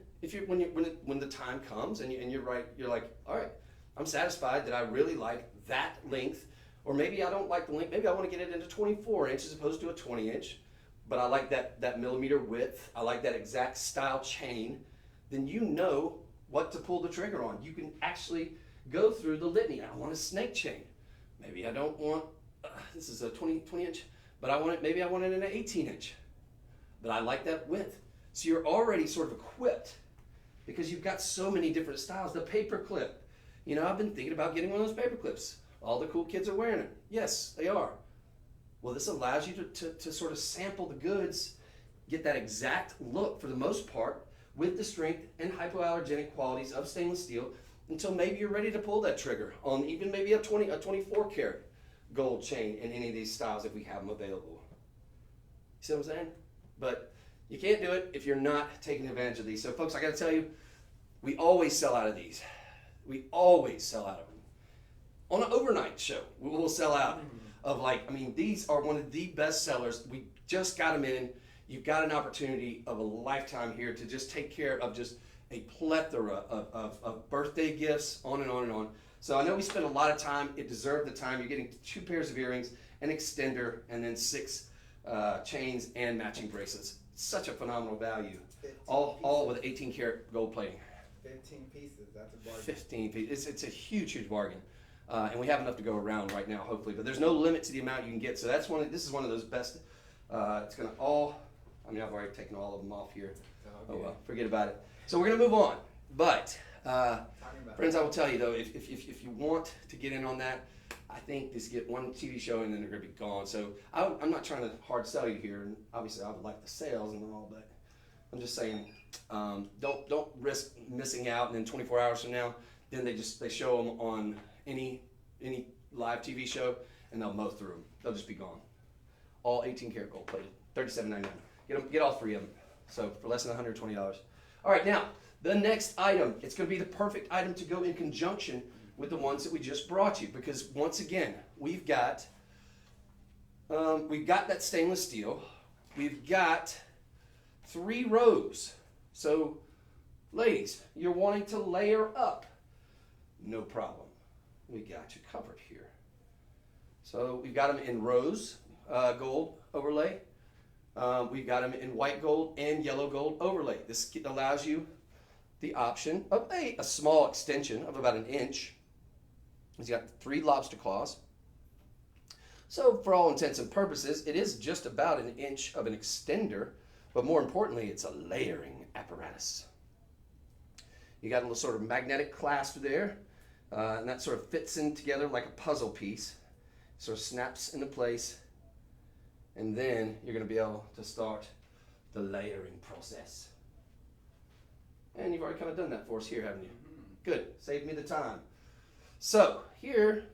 when the time comes and you're right, you're like, all right, I'm satisfied that I really like that length, or maybe I don't like the length. Maybe I want to get it into 24 inches as opposed to a 20-inch, but I like that millimeter width. I like that exact style chain. Then you know what to pull the trigger on. You can actually go through the litany. I want a snake chain. Maybe I don't want, this is a 20-inch. but maybe I want it in an 18-inch, but I like that width. So you're already sort of equipped because you've got so many different styles. The paper clip, you know, I've been thinking about getting one of those paper clips. All the cool kids are wearing it. Yes, they are. Well, this allows you to sort of sample the goods, get that exact look for the most part with the strength and hypoallergenic qualities of stainless steel until maybe you're ready to pull that trigger on even maybe a 24 karat gold chain in any of these styles if we have them available. You see what I'm saying? But you can't do it if you're not taking advantage of these. So folks, I got to tell you, we always sell out of these. We always sell out of them. On an overnight show, we will sell out of these are one of the best sellers. We just got them in. You've got an opportunity of a lifetime here to just take care of just a plethora of birthday gifts, on and on and on. So I know we spent a lot of time. It deserved the time. You're getting 2 pairs of earrings, an extender, and then 6 chains and matching bracelets. Such a phenomenal value. All with 18 karat gold plating. 15 pieces, that's a bargain. 15 pieces. It's a huge, huge bargain. And we have enough to go around right now, hopefully. But there's no limit to the amount you can get. So this is one of those best. It's going to I've already taken all of them off here. Oh well, forget about it. So we're going to move on. But, friends, I will tell you, though, if you want to get in on that, I think just get one TV show and then they're going to be gone. So I'm not trying to hard sell you here. And obviously, I would like the sales and all, but I'm just saying, don't risk missing out. And then 24 hours from now, then they show them on any live TV show, and they'll mow through them. They'll just be gone. All 18 karat gold plated, $37.99. Get all 3 of them. So for less than $120. All right, now the next item. It's going to be the perfect item to go in conjunction with the ones that we just brought you, because once again we've got that stainless steel. We've got 3 rows. So, ladies, you're wanting to layer up. No problem. We got you covered here. So we've got them in rose gold overlay. We've got them in white gold and yellow gold overlay. This allows you the option of a small extension of about 1 inch. It's got 3 lobster claws. So for all intents and purposes, it is just about 1 inch of an extender, but more importantly, it's a layering apparatus. You got a little sort of magnetic clasp there. And that sort of fits in together like a puzzle piece. Sort of snaps into place. And then you're going to be able to start the layering process. And you've already kind of done that for us here, haven't you? Good. Saved me the time. So here,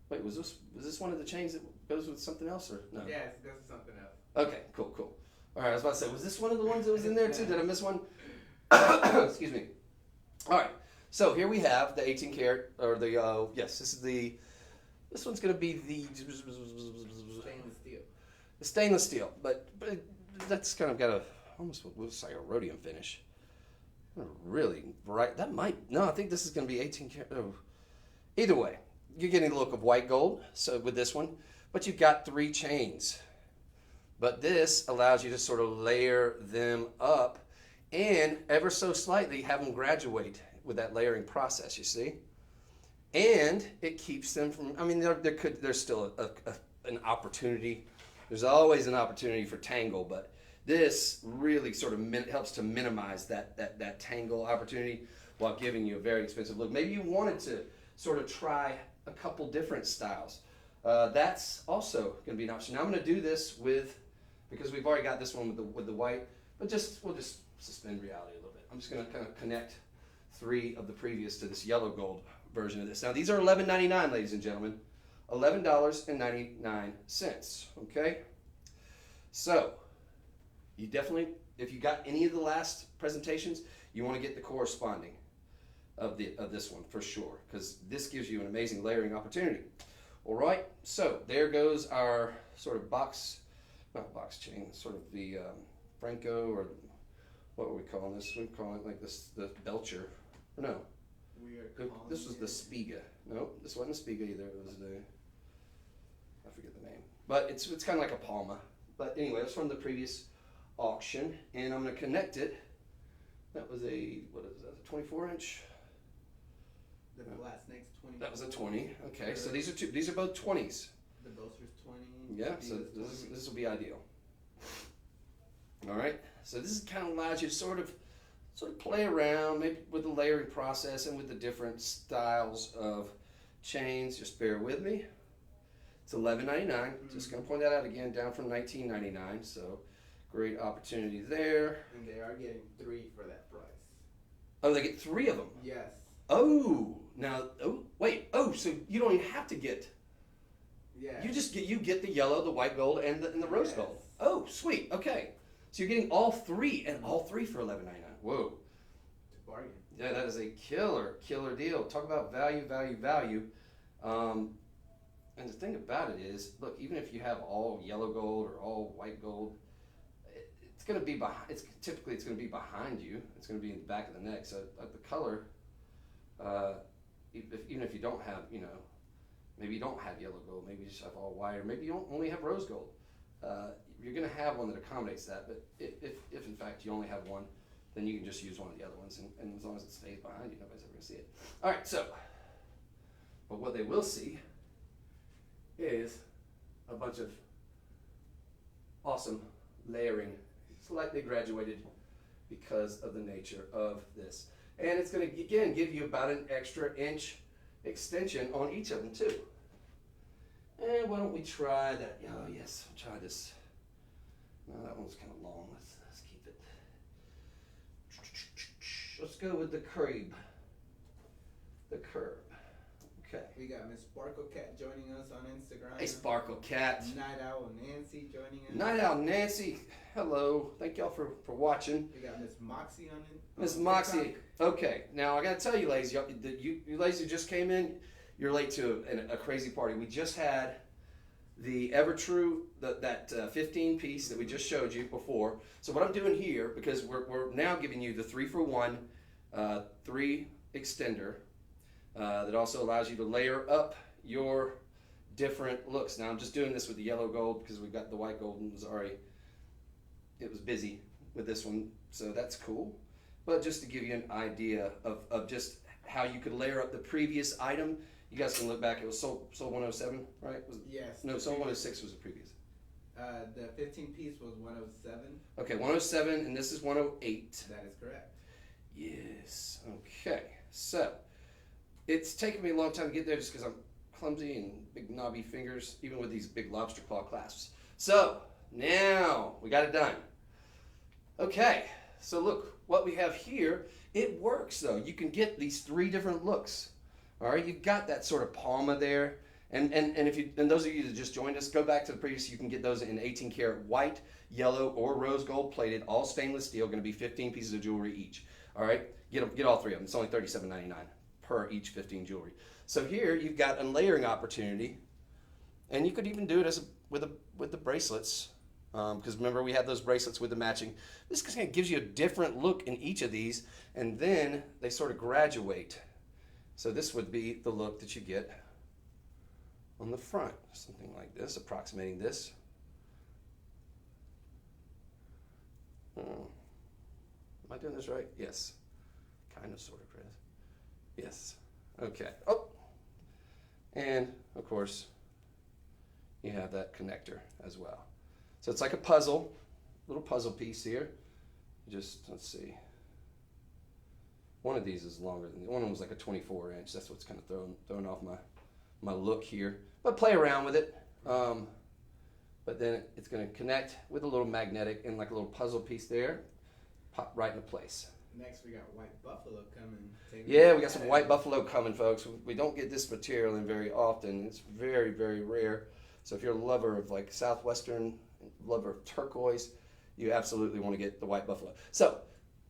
wait, was this one of the chains that goes with something else, or no? Yeah, it goes with something else. Okay, cool. All right, I was about to say, was this one of the ones that was in there too? Did I miss one? Excuse me. All right. So here we have the 18 karat, or the, this one's going to be the Stainless steel. The stainless steel, but that's kind of got a, almost looks like a rhodium finish. Really bright, I think this is going to be 18 karat, Either way, you're getting the look of white gold, so with this one, but you've got 3 chains. But this allows you to sort of layer them up and ever so slightly have them graduate with that layering process, you see? And it keeps them from, there's still an opportunity. There's always an opportunity for tangle, but this really sort of helps to minimize that tangle opportunity while giving you a very expensive look. Maybe you wanted to sort of try a couple different styles. That's also going to be an option. Now I'm going to do this because we've already got this one with the white, but we'll just suspend reality a little bit. I'm just going to kind of connect 3 of the previous to this yellow gold version of this. Now these are $11.99, ladies and gentlemen. $11.99. Okay? So, you definitely, if you got any of the last presentations, you want to get the corresponding of this one for sure, because this gives you an amazing layering opportunity. All right, so there goes our sort of not box chain, sort of the Franco, or what were we calling this? We call it like this, the Belcher. No, this was the Spiga. No, this wasn't the Spiga either. It was I forget the name, but it's kind of like a Palma. But anyway, it's from the previous auction, and I'm going to connect it. That was a 24 inch. The Flat Snake's 20. That was a 20. Okay, so these are both 20s. The Boaster's 20. Yeah, so this will be ideal. All right, so this is kind of allows you to sort of play around maybe with the layering process and with the different styles of chains. Just bear with me. It's $11.99. Just gonna point that out again, down from $19.99. So great opportunity there. And they are getting 3 for that price. Oh, they get 3 of them. Yes. Oh, now, oh wait, oh, so you don't even have to get. Yeah. You get the yellow, the white gold, and the rose gold. Oh, sweet. Okay, so you're getting all 3, and all 3 for $11.99. Whoa. It's a bargain. Yeah, that is a killer deal. Talk about value. And the thing about it is, look, even if you have all yellow gold or all white gold, it's going to be behind. Typically it's going to be behind you. It's going to be in the back of the neck. So the color, even if you don't have, maybe you don't have yellow gold, maybe you just have all white, or maybe you don't only have rose gold. You're going to have one that accommodates that. But if in fact you only have one, then you can just use one of the other ones, and as long as it stays behind you, nobody's ever going to see it. All right, so, but what they will see is a bunch of awesome layering, slightly graduated because of the nature of this. And it's going to, again, give you about an extra inch extension on each of them, too. And why don't we try that? Oh, yes, we'll try this. No, that one's kind of long. Let's keep it. Let's go with the curb. The curb. Okay. We got Miss Sparkle Cat joining us on Instagram. Hey, Sparkle Cat. Night Owl Nancy joining us. Night Owl Nancy. Hello. Thank y'all for watching. We got Miss Moxie on it. Miss Moxie. Okay. Now, I got to tell you, ladies, you ladies who just came in, you're late to a crazy party. We just had the Evertrue, that 15 piece that we just showed you before. So what I'm doing here, because we're now giving you the 3-for-1 3 extender that also allows you to layer up your different looks. Now I'm just doing this with the yellow gold because we've got the white gold and it was busy with this one, so that's cool. But just to give you an idea of just how you could layer up the previous item. You guys can look back. It was sold 107, right? Yes. No, sold 106 was the previous. The 15 piece was 107. Okay, 107, and this is 108. That is correct. Yes. Okay. So it's taken me a long time to get there just because I'm clumsy and big knobby fingers, even with these big lobster claw clasps. So now we got it done. Okay. So look what we have here. It works though. You can get these 3 different looks. All right, you've got that sort of palma there, and those of you that just joined us, go back to the previous. You can get those in 18 karat white, yellow, or rose gold plated, all stainless steel. Going to be 15 pieces of jewelry each. All right, get all 3 of them. It's only $37.99 per each 15 jewelry. So here you've got a layering opportunity, and you could even do it with the bracelets, because remember we had those bracelets with the matching. This kind of gives you a different look in each of these, and then they sort of graduate. So this would be the look that you get on the front, something like this, approximating this. Am I doing this right? Yes. Kind of, sort of, Chris. Yes. Okay. Oh! And, of course, you have that connector as well. So it's like a puzzle, little puzzle piece here. Just, let's see. One of these is longer than the one was like a 24 inch. That's what's kind of throwing off my look here. But play around with it. But then it's going to connect with a little magnetic and like a little puzzle piece there. Pop right into place. Next we got White Buffalo coming. Yeah, we got some White Buffalo coming, folks. We don't get this material in very often. It's very, very rare. So if you're a lover of like Southwestern, lover of turquoise, you absolutely want to get the White Buffalo. So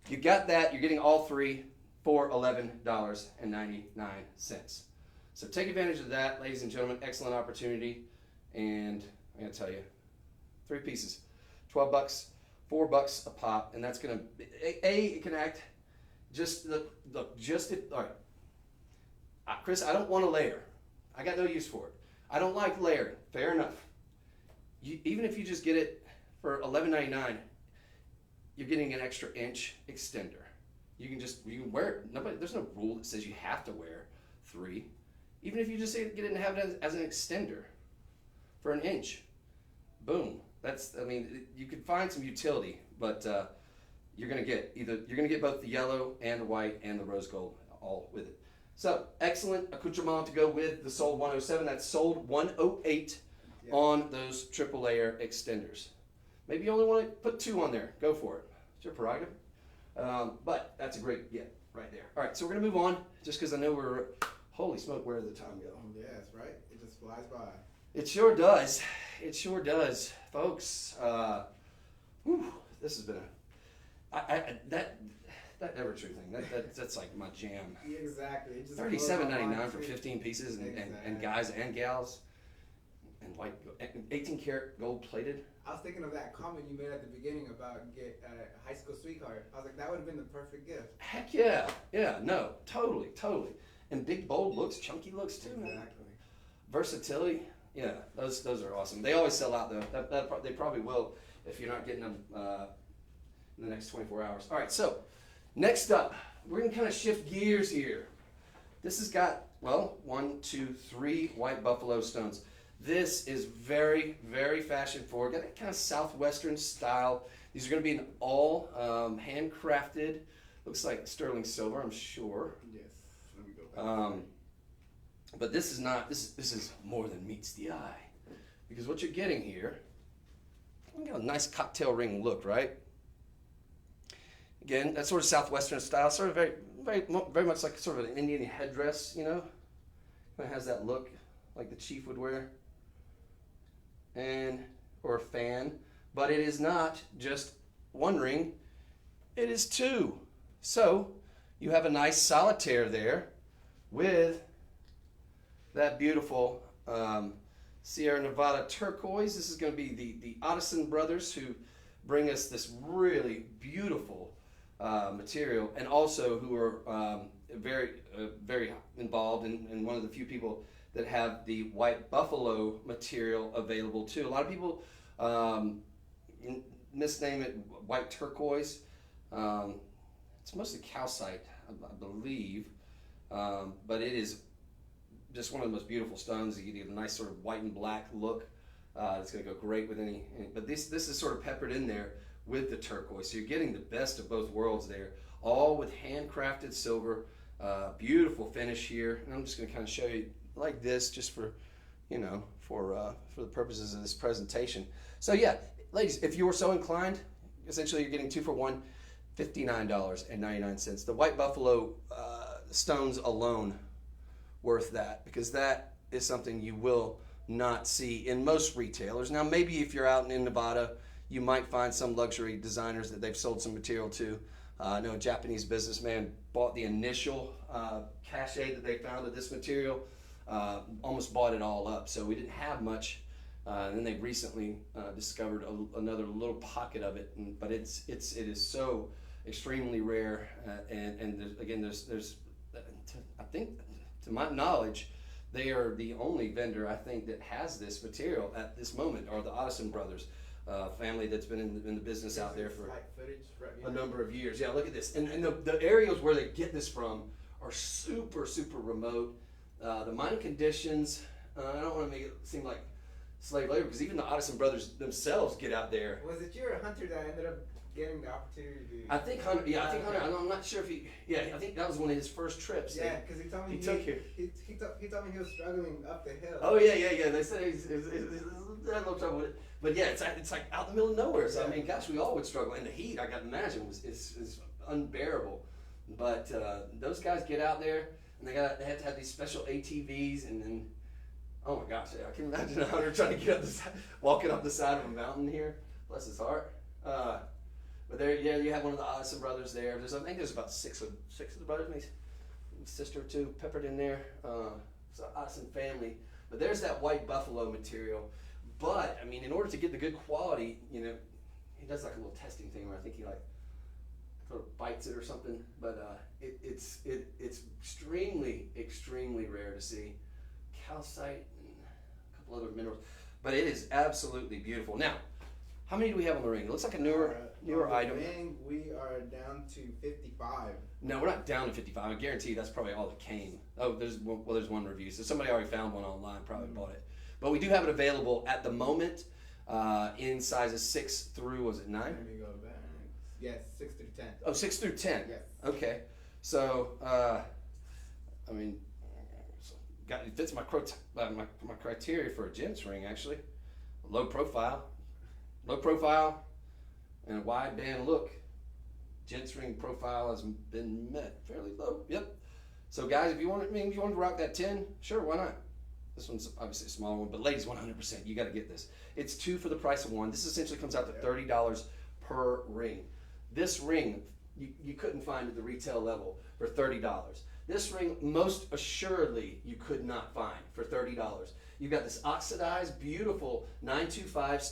you got that. You're getting all 3 for $11.99. So take advantage of that, ladies and gentlemen. Excellent opportunity. And I gotta tell you, 3 pieces, $12, $4 a pop, and that's gonna it can act just all right. Chris, I don't want to layer. I got no use for it. I don't like layering. Fair enough. Even if you just get it for $11.99, you're getting an extra inch extender. You can wear it. There's no rule that says you have to wear 3. Even if you just get it and have it as an extender. for an inch. Boom. I mean, you could find some utility, but you're gonna get both the yellow and the white and the rose gold all with it. So excellent accoutrement to go with the sold 107. That's sold 108 on those triple layer extenders. Maybe you only want to put 2 on there. Go for it. It's your prerogative. But that's a great get right there. All right, so we're gonna move on, just because I know we're. Holy smoke, where did the time go? Yes, right? It just flies by. It sure does. It sure does, folks. This has been that Evertrue thing. That's like my jam. Exactly. It just $37.99 for 15 pieces, and guys and gals, and white, 18 karat gold plated. I was thinking of that comment you made at the beginning about get high school sweetheart. I was like, that would have been the perfect gift. Heck yeah, no, totally, and big bold looks, chunky looks too. Exactly. Man. Versatility. Yeah, those are awesome. They always sell out though. They probably will if you're not getting them in the next 24 hours. All right, so next up, we're gonna kind of shift gears here. This has got 1, 2, 3 white buffalo stones. This is very, very fashion forward. Got that kind of southwestern style. These are gonna be an all handcrafted. Looks like sterling silver, I'm sure. Yes. Let me go back. But this is not. This is more than meets the eye, because what you're getting here, you got a nice cocktail ring look, right? Again, that sort of southwestern style, sort of very much like sort of an Indian headdress, you know. Kind of has that look, like the chief would wear, or a fan. But it is not just 1 ring; it is 2. So you have a nice solitaire there, with that beautiful Sierra Nevada turquoise. This is going to be the Ottoson brothers who bring us this really beautiful material, and also who are very involved, and one of the few people that have the white buffalo material available too. A lot of people misname it white turquoise. It's mostly calcite, I believe, but it is just one of the most beautiful stones. You get a nice sort of white and black look. It's going to go great with any. But this is sort of peppered in there with the turquoise. So you're getting the best of both worlds there, all with handcrafted silver. Beautiful finish here. And I'm just going to kind of show you like this, just for, for the purposes of this presentation. So yeah, ladies, if you were so inclined, essentially you're getting 2 for $1, $59.99. The white buffalo stones alone worth that, because that is something you will not see in most retailers. Now, maybe if you're out in Nevada, you might find some luxury designers that they've sold some material to. I know a Japanese businessman bought the initial cachet that they found of this material, almost bought it all up. So we didn't have much. And then they recently discovered another little pocket of it, but it is so extremely rare. And there's I think, to my knowledge, they are the only vendor, I think, that has this material at this moment, are the Ottoson brothers, family that's been in the business out there for a number of years. Yeah, look at this. And the areas where they get this from are super, super remote. The mining conditions, I don't want to make it seem like slave labor, because even the Ottoson brothers themselves get out there. Was it your Hunter that ended up getting the opportunity? I think Hunter. Yeah, I think Hunter. I'm not sure if he. Yeah, I think that was one of his first trips. Yeah, because he told me he told me he was struggling up the hill. Oh yeah. They said he's had no trouble with it. But yeah, it's like out in the middle of nowhere. So I mean, gosh, we all would struggle. And the heat, I got to imagine, is unbearable. But those guys get out there, and they have to have these special ATVs, and then, oh my gosh, I can imagine Hunter trying to get up walking up the side of a mountain here. Bless his heart. But there, yeah, you have one of the Ottoson brothers there. I think there's about six of the brothers, maybe a sister or two peppered in there. It's an Ottoson family. But there's that white buffalo material. But I mean, in order to get the good quality, he does like a little testing thing where I think he like sort of bites it or something. But it's extremely, extremely rare to see calcite and a couple other minerals. But it is absolutely beautiful. Now, how many do we have on the ring? It looks like a newer item. Ring, we are down to 55. No, we're not down to 55. I guarantee you that's probably all that came. Oh, there's one review. So somebody already found one online, probably bought it. But we do have it available at the moment in sizes 6 through, was it 9? Let me go back. Yes, 6 through 10. Oh, 6 through 10. Yes. Okay. So, I mean, it fits my criteria for a gents ring, actually. Low profile, and a wide band look. Gents ring profile has been met fairly low. Yep. So guys, if you want to rock that 10, sure, why not? This one's obviously a smaller one, but ladies, 100%, you got to get this. It's 2 for the price of 1. This essentially comes out to $30 per ring. This ring, you couldn't find at the retail level for $30. This ring, most assuredly, you could not find for $30. You've got this oxidized, beautiful 925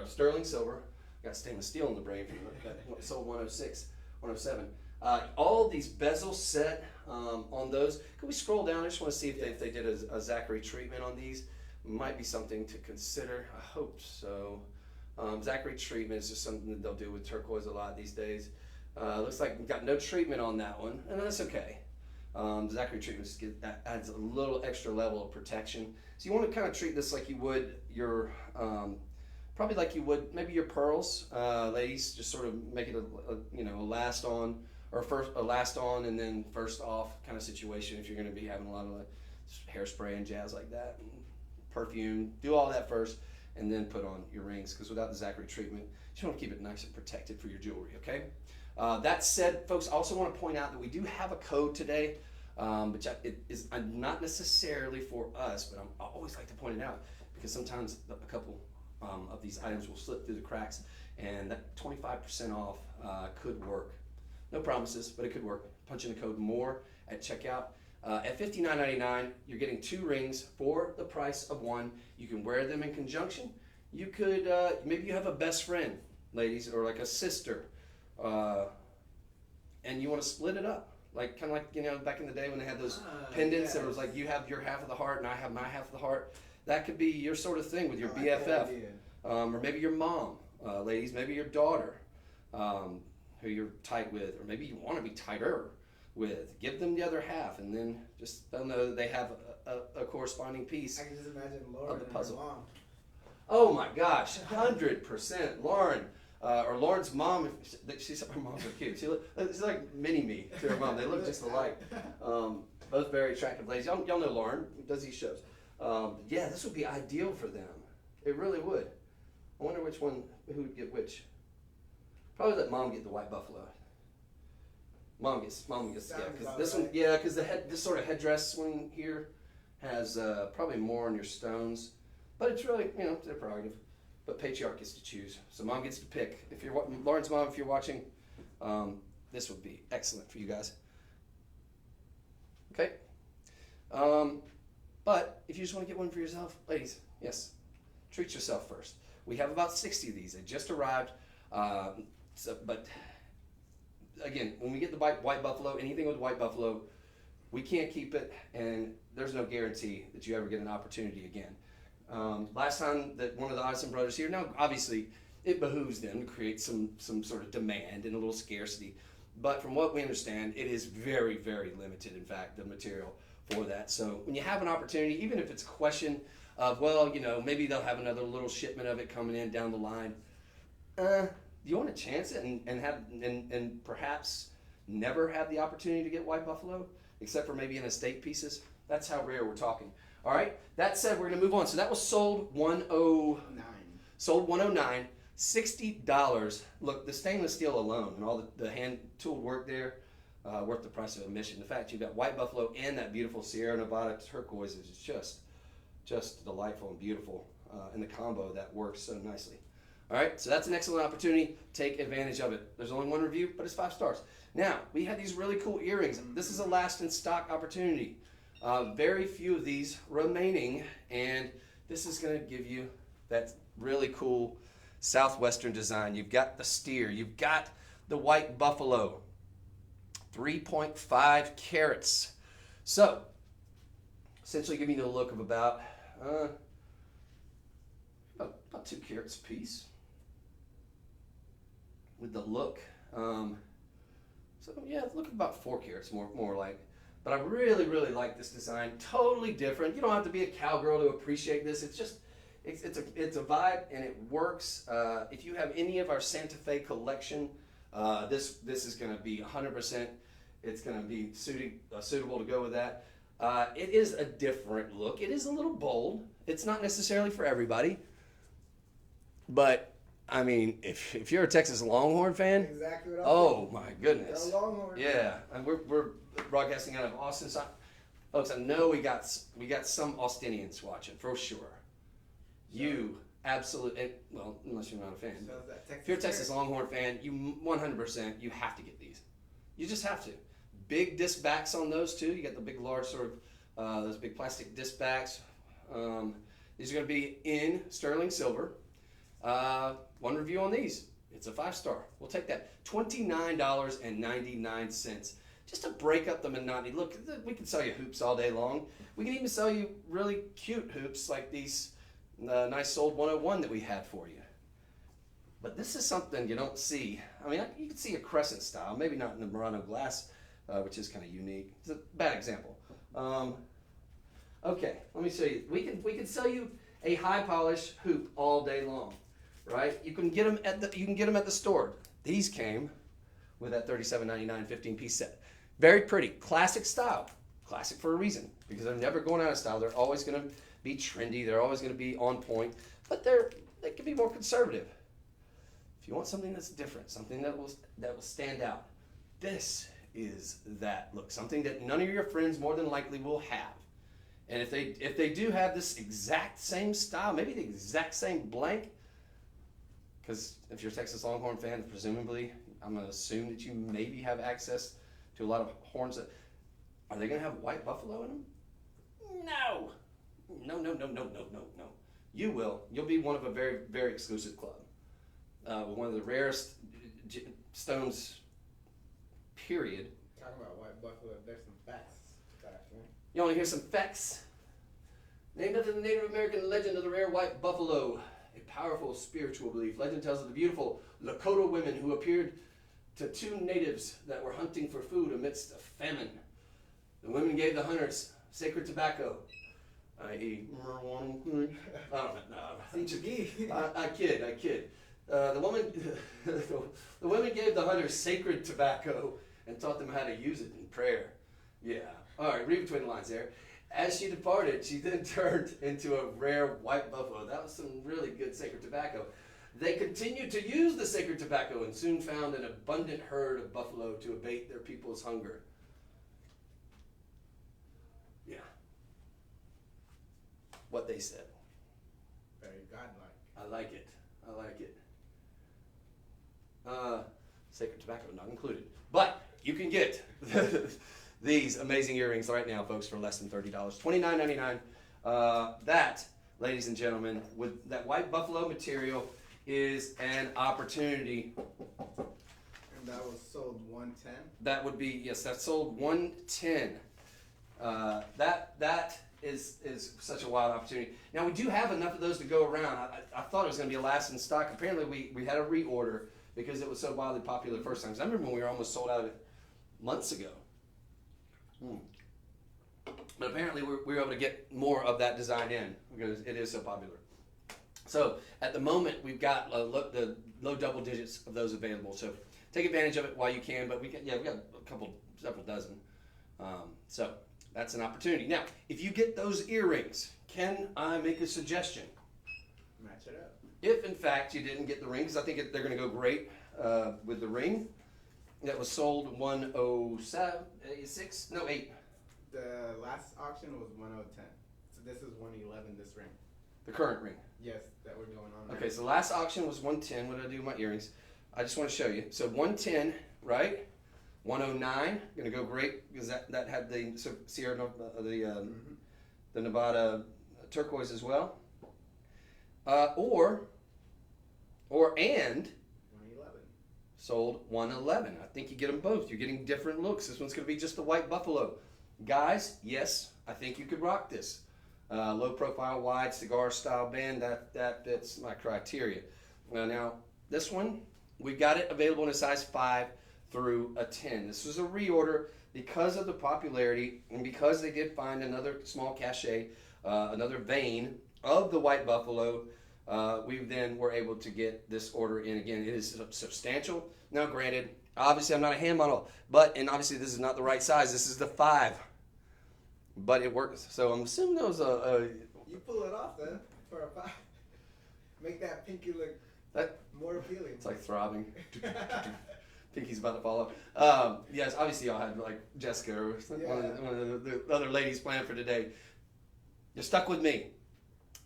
sterling silver. Got stainless steel in the brain from that sold 106, 107. All these bezels set on those. Can we scroll down? I just want to see if they did a Zachary treatment on these. Might be something to consider. I hope so. Zachary treatment is just something that they'll do with turquoise a lot these days. Looks like we've got no treatment on that one, and that's okay. Zachary treatment adds a little extra level of protection. So you want to kind of treat this like you would your, probably like you would maybe your pearls, ladies. Just sort of make it a last on or a last on and then first off kind of situation. If you're going to be having a lot of hairspray and jazz like that, and perfume, do all that first, and then put on your rings. Because without the Zachary treatment, you just want to keep it nice and protected for your jewelry. Okay. That said, folks, I also want to point out that we do have a code today, which it is not necessarily for us, but I always like to point it out because sometimes a couple of these items will slip through the cracks, and that 25% off could work. No promises, but it could work. Punch in the code MORE at checkout. At $59.99, you're getting 2 rings for the price of 1. You can wear them in conjunction. You could, maybe you have a best friend, ladies, or like a sister, and you want to split it up, kind of like back in the day when they had those pendants. Yes. It was like you have your half of the heart and I have my half of the heart. That could be your sort of thing with your BFF, or maybe your mom, ladies, maybe your daughter, who you're tight with, or maybe you want to be tighter with. Give them the other half, and then just they'll know that they have a corresponding piece. I can just imagine Lauren of the puzzle. And her mom. Oh my gosh, 100%, Lauren. Or Lauren's mom, she's her mom's so cute. She's like mini-me to her mom. They look just alike. Both very attractive ladies. Y'all know Lauren, does these shows. Yeah, this would be ideal for them. It really would. I wonder who would get which. Probably let mom get the white buffalo. Mom gets because this one, yeah, because this sort of headdress one here has probably more on your stones, but it's really, it's their prerogative. But patriarch gets to choose, so mom gets to pick. If you're Lauren's mom, if you're watching, this would be excellent for you guys. Okay. But if you just want to get one for yourself, ladies, yes, treat yourself first. We have about 60 of these. They just arrived. But again, when we get the white buffalo, anything with white buffalo, we can't keep it, and there's no guarantee that you ever get an opportunity again. Last time that one of the Addison brothers here, now obviously it behooves them to create some sort of demand and a little scarcity, but from what we understand, it is very, very limited, in fact, the material for that. So when you have an opportunity, even if it's a question of, maybe they'll have another little shipment of it coming in down the line, you want to chance it and perhaps never have the opportunity to get white buffalo, except for maybe in estate pieces. That's how rare we're talking. All right. That said, we're going to move on. So that was sold 109. Sold 109. $60. Look, the stainless steel alone and all the hand tooled work there, worth the price of admission. The fact you've got white buffalo and that beautiful Sierra Nevada turquoise is just delightful and beautiful, and the combo that works so nicely. All right, so that's an excellent opportunity. Take advantage of it. There's only one review, but it's 5 stars. Now, we have these really cool earrings. This is a last in stock opportunity. Very few of these remaining, and this is going to give you that really cool southwestern design. You've got the steer. You've got the white buffalo. 3.5 carats. So, essentially giving you the look of about 2 carats a piece. With the look. So yeah, look at about 4 carats, more like. But I really, really like this design. Totally different. You don't have to be a cowgirl to appreciate this. It's just, it's a vibe and it works. If you have any of our Santa Fe collection, this is going to be 100%. It's going to be suitable to go with that. It is a different look. It is a little bold. It's not necessarily for everybody. But, I mean, if you're a Texas Longhorn fan, Exactly what oh my goodness. The Longhorn. Yeah, and we're broadcasting out of Austin. So, folks, I know we got some Austinians watching for sure. You absolutely, well, unless you're not a fan. Shows that Texas If you're a Texas spirit. Longhorn fan, you 100%, you have to get these. You just have to. Big disc backs on those too. You got the big, large sort of those big plastic disc backs. These are going to be in sterling silver. One review on these. It's a 5-star. We'll take that. $29.99. Just to break up the monotony. Look, we can sell you hoops all day long. We can even sell you really cute hoops like these nice Sold 101 that we had for you. But this is something you don't see. I mean, you can see a crescent style, maybe not in the Murano glass, which is kind of unique. It's a bad example. Okay, let me show you. We can sell you a high polish hoop all day long, right? You can get them at the store. These came with that $37.99 15-piece set. Very pretty, classic style. Classic for a reason, because they're never going out of style. They're always going to be trendy. They're always going to be on point, but they can be more conservative. If you want something that's different, something that will stand out, this is that look. Something that none of your friends more than likely will have. And if they do have this exact same style, maybe the exact same blank, because if you're a Texas Longhorn fan, presumably I'm going to assume that you maybe have access to a lot of horns. Are they going to have white buffalo in them? No. No. You will. You'll be one of a very, very exclusive club. One of the rarest stones, period. Talking about white buffalo, there's some facts. You want to hear some facts? Named after the Native American legend of the rare white buffalo, a powerful spiritual belief. Legend tells of the beautiful Lakota women who appeared to 2 natives that were hunting for food amidst a famine. The women gave the hunters sacred tobacco, i.e. marijuana. I don't know. CBD. I kid. The women gave the hunters sacred tobacco and taught them how to use it in prayer. Yeah. All right, read between the lines there. As she departed, she then turned into a rare white buffalo. That was some really good sacred tobacco. They continued to use the sacred tobacco and soon found an abundant herd of buffalo to abate their people's hunger. Yeah. What they said. Very godlike. I like it. Sacred tobacco not included. But you can get these amazing earrings right now, folks, for less than $30. $29.99. That, ladies and gentlemen, with that white buffalo material is an opportunity. And that was sold 110. That would be, yes, that's sold 110. That is such a wild opportunity. Now, we do have enough of those to go around. I thought it was going to be a last in stock. Apparently, we had a reorder because it was so wildly popular the first time. 'Cause I remember when we were almost sold out of it months ago. But apparently, we were able to get more of that design in because it is so popular. So, at the moment, we've got the low double digits of those available. So, take advantage of it while you can. But we got several dozen. So, that's an opportunity. Now, if you get those earrings, can I make a suggestion? Match it up. If, in fact, you didn't get the ring, because I think they're going to go great with the ring. That was sold 8. The last auction was 1010. So this is 111, this ring. The current ring. Yes, that we're going on. Okay, so last auction was 110. What did I do with my earrings? I just want to show you. So 110, right? 109, going to go great because that had the Sierra, the Nevada turquoise as well. Or 111. sold 111. I think you get them both. You're getting different looks. This one's going to be just the white buffalo. Guys, yes, I think you could rock this. Low profile, wide cigar style band. That fits my criteria. Now this one, we've got it available in a size 5 through a 10. This was a reorder because of the popularity and because they did find another small cachet, another vein of the white buffalo. We then were able to get this order in again. It is substantial. Now, granted, obviously I'm not a hand model, and obviously this is not the right size. This is the 5, but it works. So I'm assuming there was You pull it off then for a 5. Make that pinky look more appealing. It's like throbbing. Pinky's about to fall off. Yes, obviously y'all had like Jessica or one of the other ladies planned for today. You're stuck with me.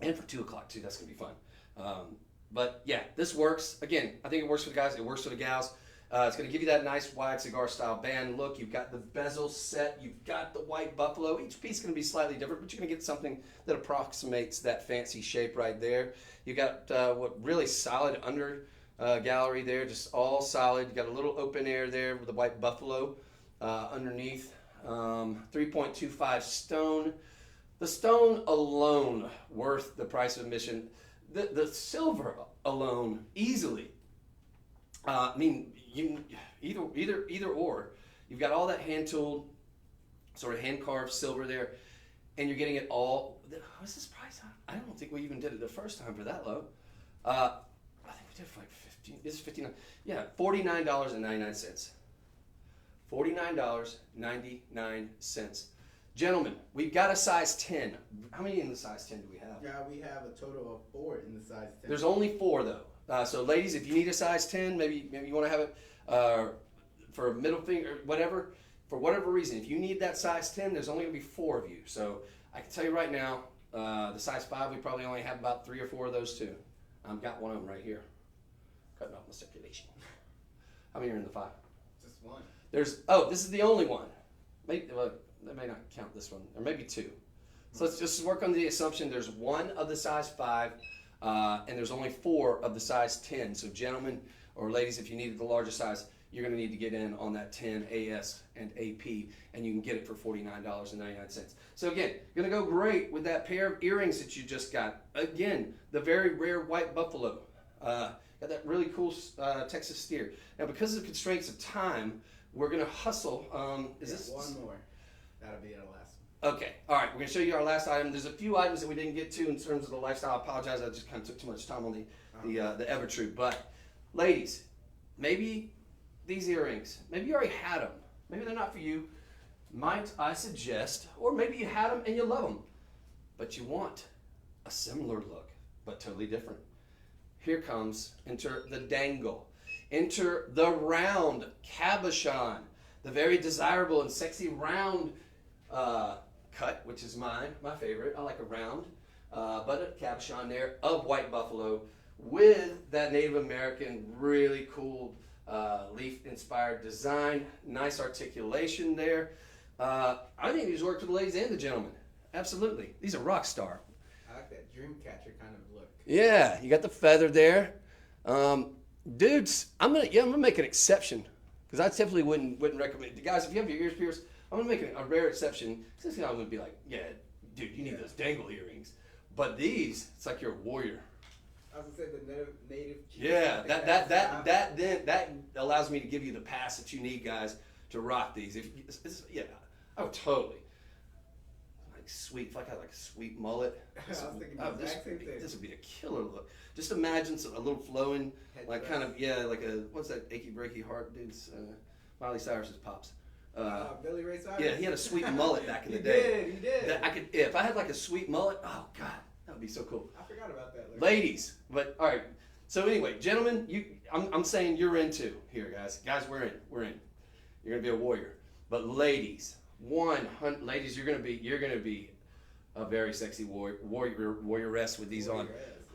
And for 2 o'clock too, that's gonna be fun. But yeah, this works. Again, I think it works for the guys, it works for the gals. It's gonna give you that nice wide cigar style band look. You've got the bezel set, you've got the white buffalo. Each piece is gonna be slightly different, but you're gonna get something that approximates that fancy shape right there. You got what really solid under gallery there, just all solid. You got a little open air there with the white buffalo underneath. 3.25 stone. The stone alone worth the price of admission. The silver alone easily. I mean, either or. You've got all that hand tooled, sort of hand carved silver there, and you're getting it all. What's this price? I don't think we even did it the first time for that low. I think we did it for like 15. This is 59. Yeah, $49.99. $49.99. Gentlemen, we've got a size 10. How many in the size 10 do we have? Yeah, we have a total of 4 in the size 10. There's only 4 though. So ladies, if you need a size 10, maybe you want to have it for a middle finger, whatever. For whatever reason, if you need that size 10, there's only going to be 4 of you. So I can tell you right now, the size 5, we probably only have about 3 or 4 of those too. I've got one of them right here. Cutting off my circulation. How many are in the 5? Just 1. This is the only one. Maybe, well, they may not count this one, or maybe 2. So let's just work on the assumption there's 1 of the size 5, and there's only 4 of the size 10. So gentlemen or ladies, if you needed the larger size, you're going to need to get in on that 10 AS and AP, and you can get it for $49.99. So again, going to go great with that pair of earrings that you just got. Again, the very rare white buffalo. Got that really cool Texas steer. Now, because of the constraints of time, we're going to hustle. This one more? That'll be our last one. Okay, all right, we're going to show you our last item. There's a few items that we didn't get to in terms of the lifestyle. I apologize, I just kind of took too much time on the Evertrue. But ladies, maybe these earrings, maybe you already had them. Maybe they're not for you. Might I suggest, or maybe you had them and you love them, but you want a similar look, but totally different. Here comes, enter the dangle. Enter the round cabochon, the very desirable and sexy round cut, which is my favorite. I like a round, but a cabochon there of white buffalo with that Native American really cool leaf-inspired design. Nice articulation there. I think these work for the ladies and the gentlemen. Absolutely. These are rock star. I like that dream catcher kind of look. Yeah, you got the feather there. Dudes, I'm gonna make an exception because I typically wouldn't recommend. Guys, if you have your ears pierced, I'm gonna make a rare exception. This guy would be like, yeah, dude, you need those dangle earrings. But these, it's like you're a warrior. I was gonna say the native. Yeah, that allows me to give you the pass that you need, guys, to rock these. I would totally. Like sweet, if I got like a sweet mullet. I was thinking the exact same thing. This would be a killer look. Just imagine a little flowing, like kind of like what's that achy breaky heart dude's Miley Cyrus's pops. Billy Ray Cyrus. Yeah, he had a sweet mullet back in the day. He did. That if I had like a sweet mullet, oh god, that would be so cool. I forgot about that. Ladies, but all right. So anyway, gentlemen, I'm saying you're in too here, guys. Guys, we're in. You're gonna be a warrior. But ladies, ladies, you're gonna be a very sexy warrioress with these on.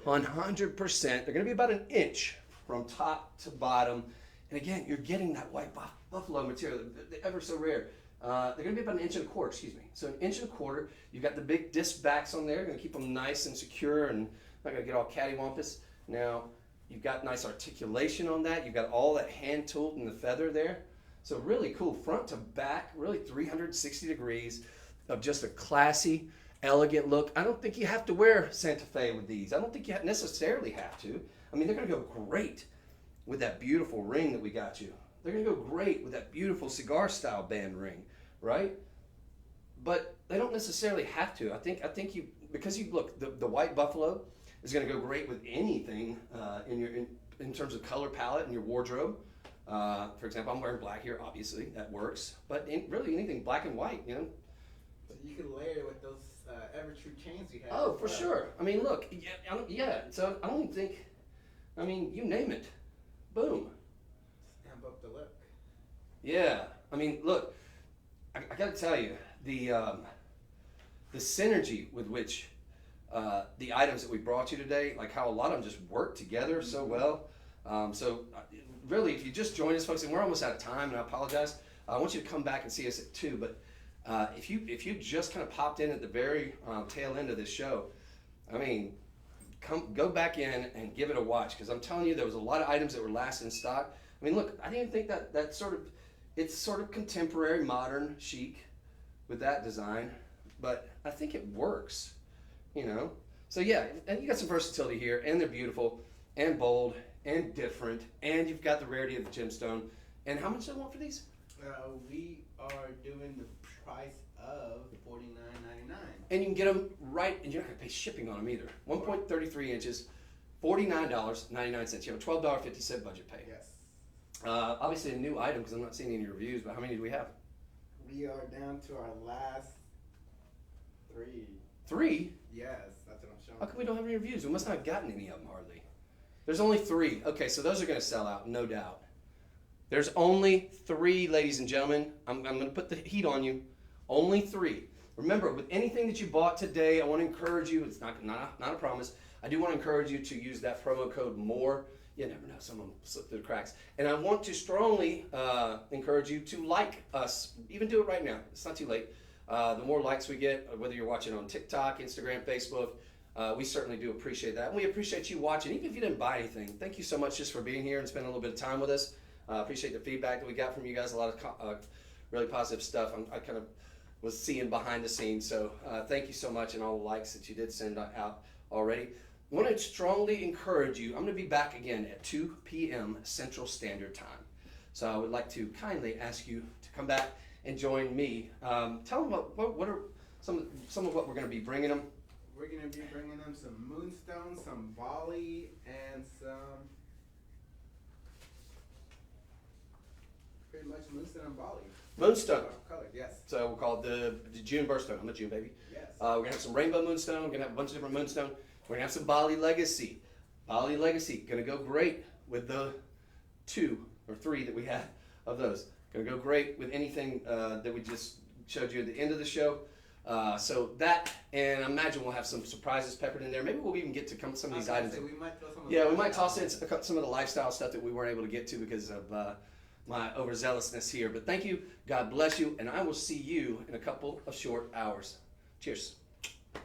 100%. They're gonna be about an inch from top to bottom. And again, you're getting that white buffalo material, they're ever so rare. They're going to be about an inch and a quarter, So an inch and a quarter. You've got the big disc backs on there. Going to keep them nice and secure and not going to get all cattywampus. Now, you've got nice articulation on that. You've got all that hand tooled in the feather there. So really cool front to back, really 360 degrees of just a classy, elegant look. I don't think you have to wear Santa Fe with these. I don't think you necessarily have to. I mean, they're going to go great with that beautiful ring that we got you. They're gonna go great with that beautiful cigar style band ring, right? But they don't necessarily have to. I think you, because you look, the white buffalo is gonna go great with anything in terms of color palette in your wardrobe. For example, I'm wearing black here, obviously that works. But really anything black and white, you know. So you can layer it with those ever true chains you have. Oh, for sure. I mean, look, yeah. So I don't think. I mean, you name it, boom. Amp up the look. Yeah. I mean, look, I got to tell you the synergy with which the items that we brought you today, like how a lot of them just work together so well. Really, if you just join us, folks, and we're almost out of time, and I apologize. I want you to come back and see us at 2. But if you just kind of popped in at the very tail end of this show, I mean, go back in and give it a watch, because I'm telling you, there was a lot of items that were last in stock. I mean, look, I didn't think that it's sort of contemporary, modern, chic with that design, but I think it works, you know. So yeah, and you got some versatility here, and they're beautiful and bold and different, and you've got the rarity of the gemstone. And how much do you want for these? We are doing the price of $49.99. And you can get them right, and you're not gonna pay shipping on them either. 1.33 inches, $49.99. You have a $12.50 budget pay. Yes. Obviously a new item, because I'm not seeing any reviews, but how many do we have? We are down to our last 3. 3? Yes, that's what I'm showing. How come we don't have any reviews? We must not have gotten any of them hardly. There's only 3. Okay, so those are gonna sell out, no doubt. There's only 3, ladies and gentlemen. I'm gonna put the heat on you. Only 3. Remember, with anything that you bought today, I want to encourage you. It's not a promise. I do want to encourage you to use that promo code MORE. You never know, some of them slip through the cracks. And I want to strongly encourage you to like us. Even do it right now. It's not too late. The more likes we get, whether you're watching on TikTok, Instagram, Facebook, we certainly do appreciate that. And we appreciate you watching, even if you didn't buy anything. Thank you so much just for being here and spending a little bit of time with us. Appreciate the feedback that we got from you guys. A lot of really positive stuff. I kind of was seeing behind the scenes. So thank you so much, and all the likes that you did send out already. I want to strongly encourage you. I'm going to be back again at 2 p.m. Central Standard Time. So I would like to kindly ask you to come back and join me. Tell them what are some of what we're going to be bringing them. We're going to be bringing them some moonstones, some Bali, and some pretty much moonstone and Bali. Moonstone. Color, yes. So we'll call it the June birthstone. I'm a June baby. Yes. We're going to have some rainbow moonstone. We're going to have a bunch of different moonstone. We're going to have some Bali Legacy. Bali Legacy, going to go great with the 2 or 3 that we have of those. Going to go great with anything that we just showed you at the end of the show. So that, and I imagine we'll have some surprises peppered in there. Maybe we'll even get to some of these items. We might throw some we might toss in some of the lifestyle stuff that we weren't able to get to because of my overzealousness here. But thank you. God bless you. And I will see you in a couple of short hours. Cheers. And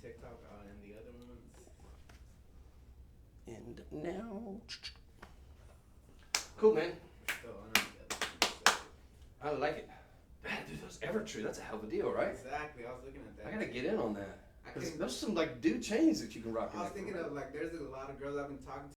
TikTok and the other ones. And now, cool, man. Still on the other ones. I like it. Man, dude, those ever true. That's a hell of a deal, right? Exactly. I was looking at that. I gotta get in on that. I 'Cause can- there's some like dude chains that you can rock. I was thinking of like, there's a lot of girls I've been talking to.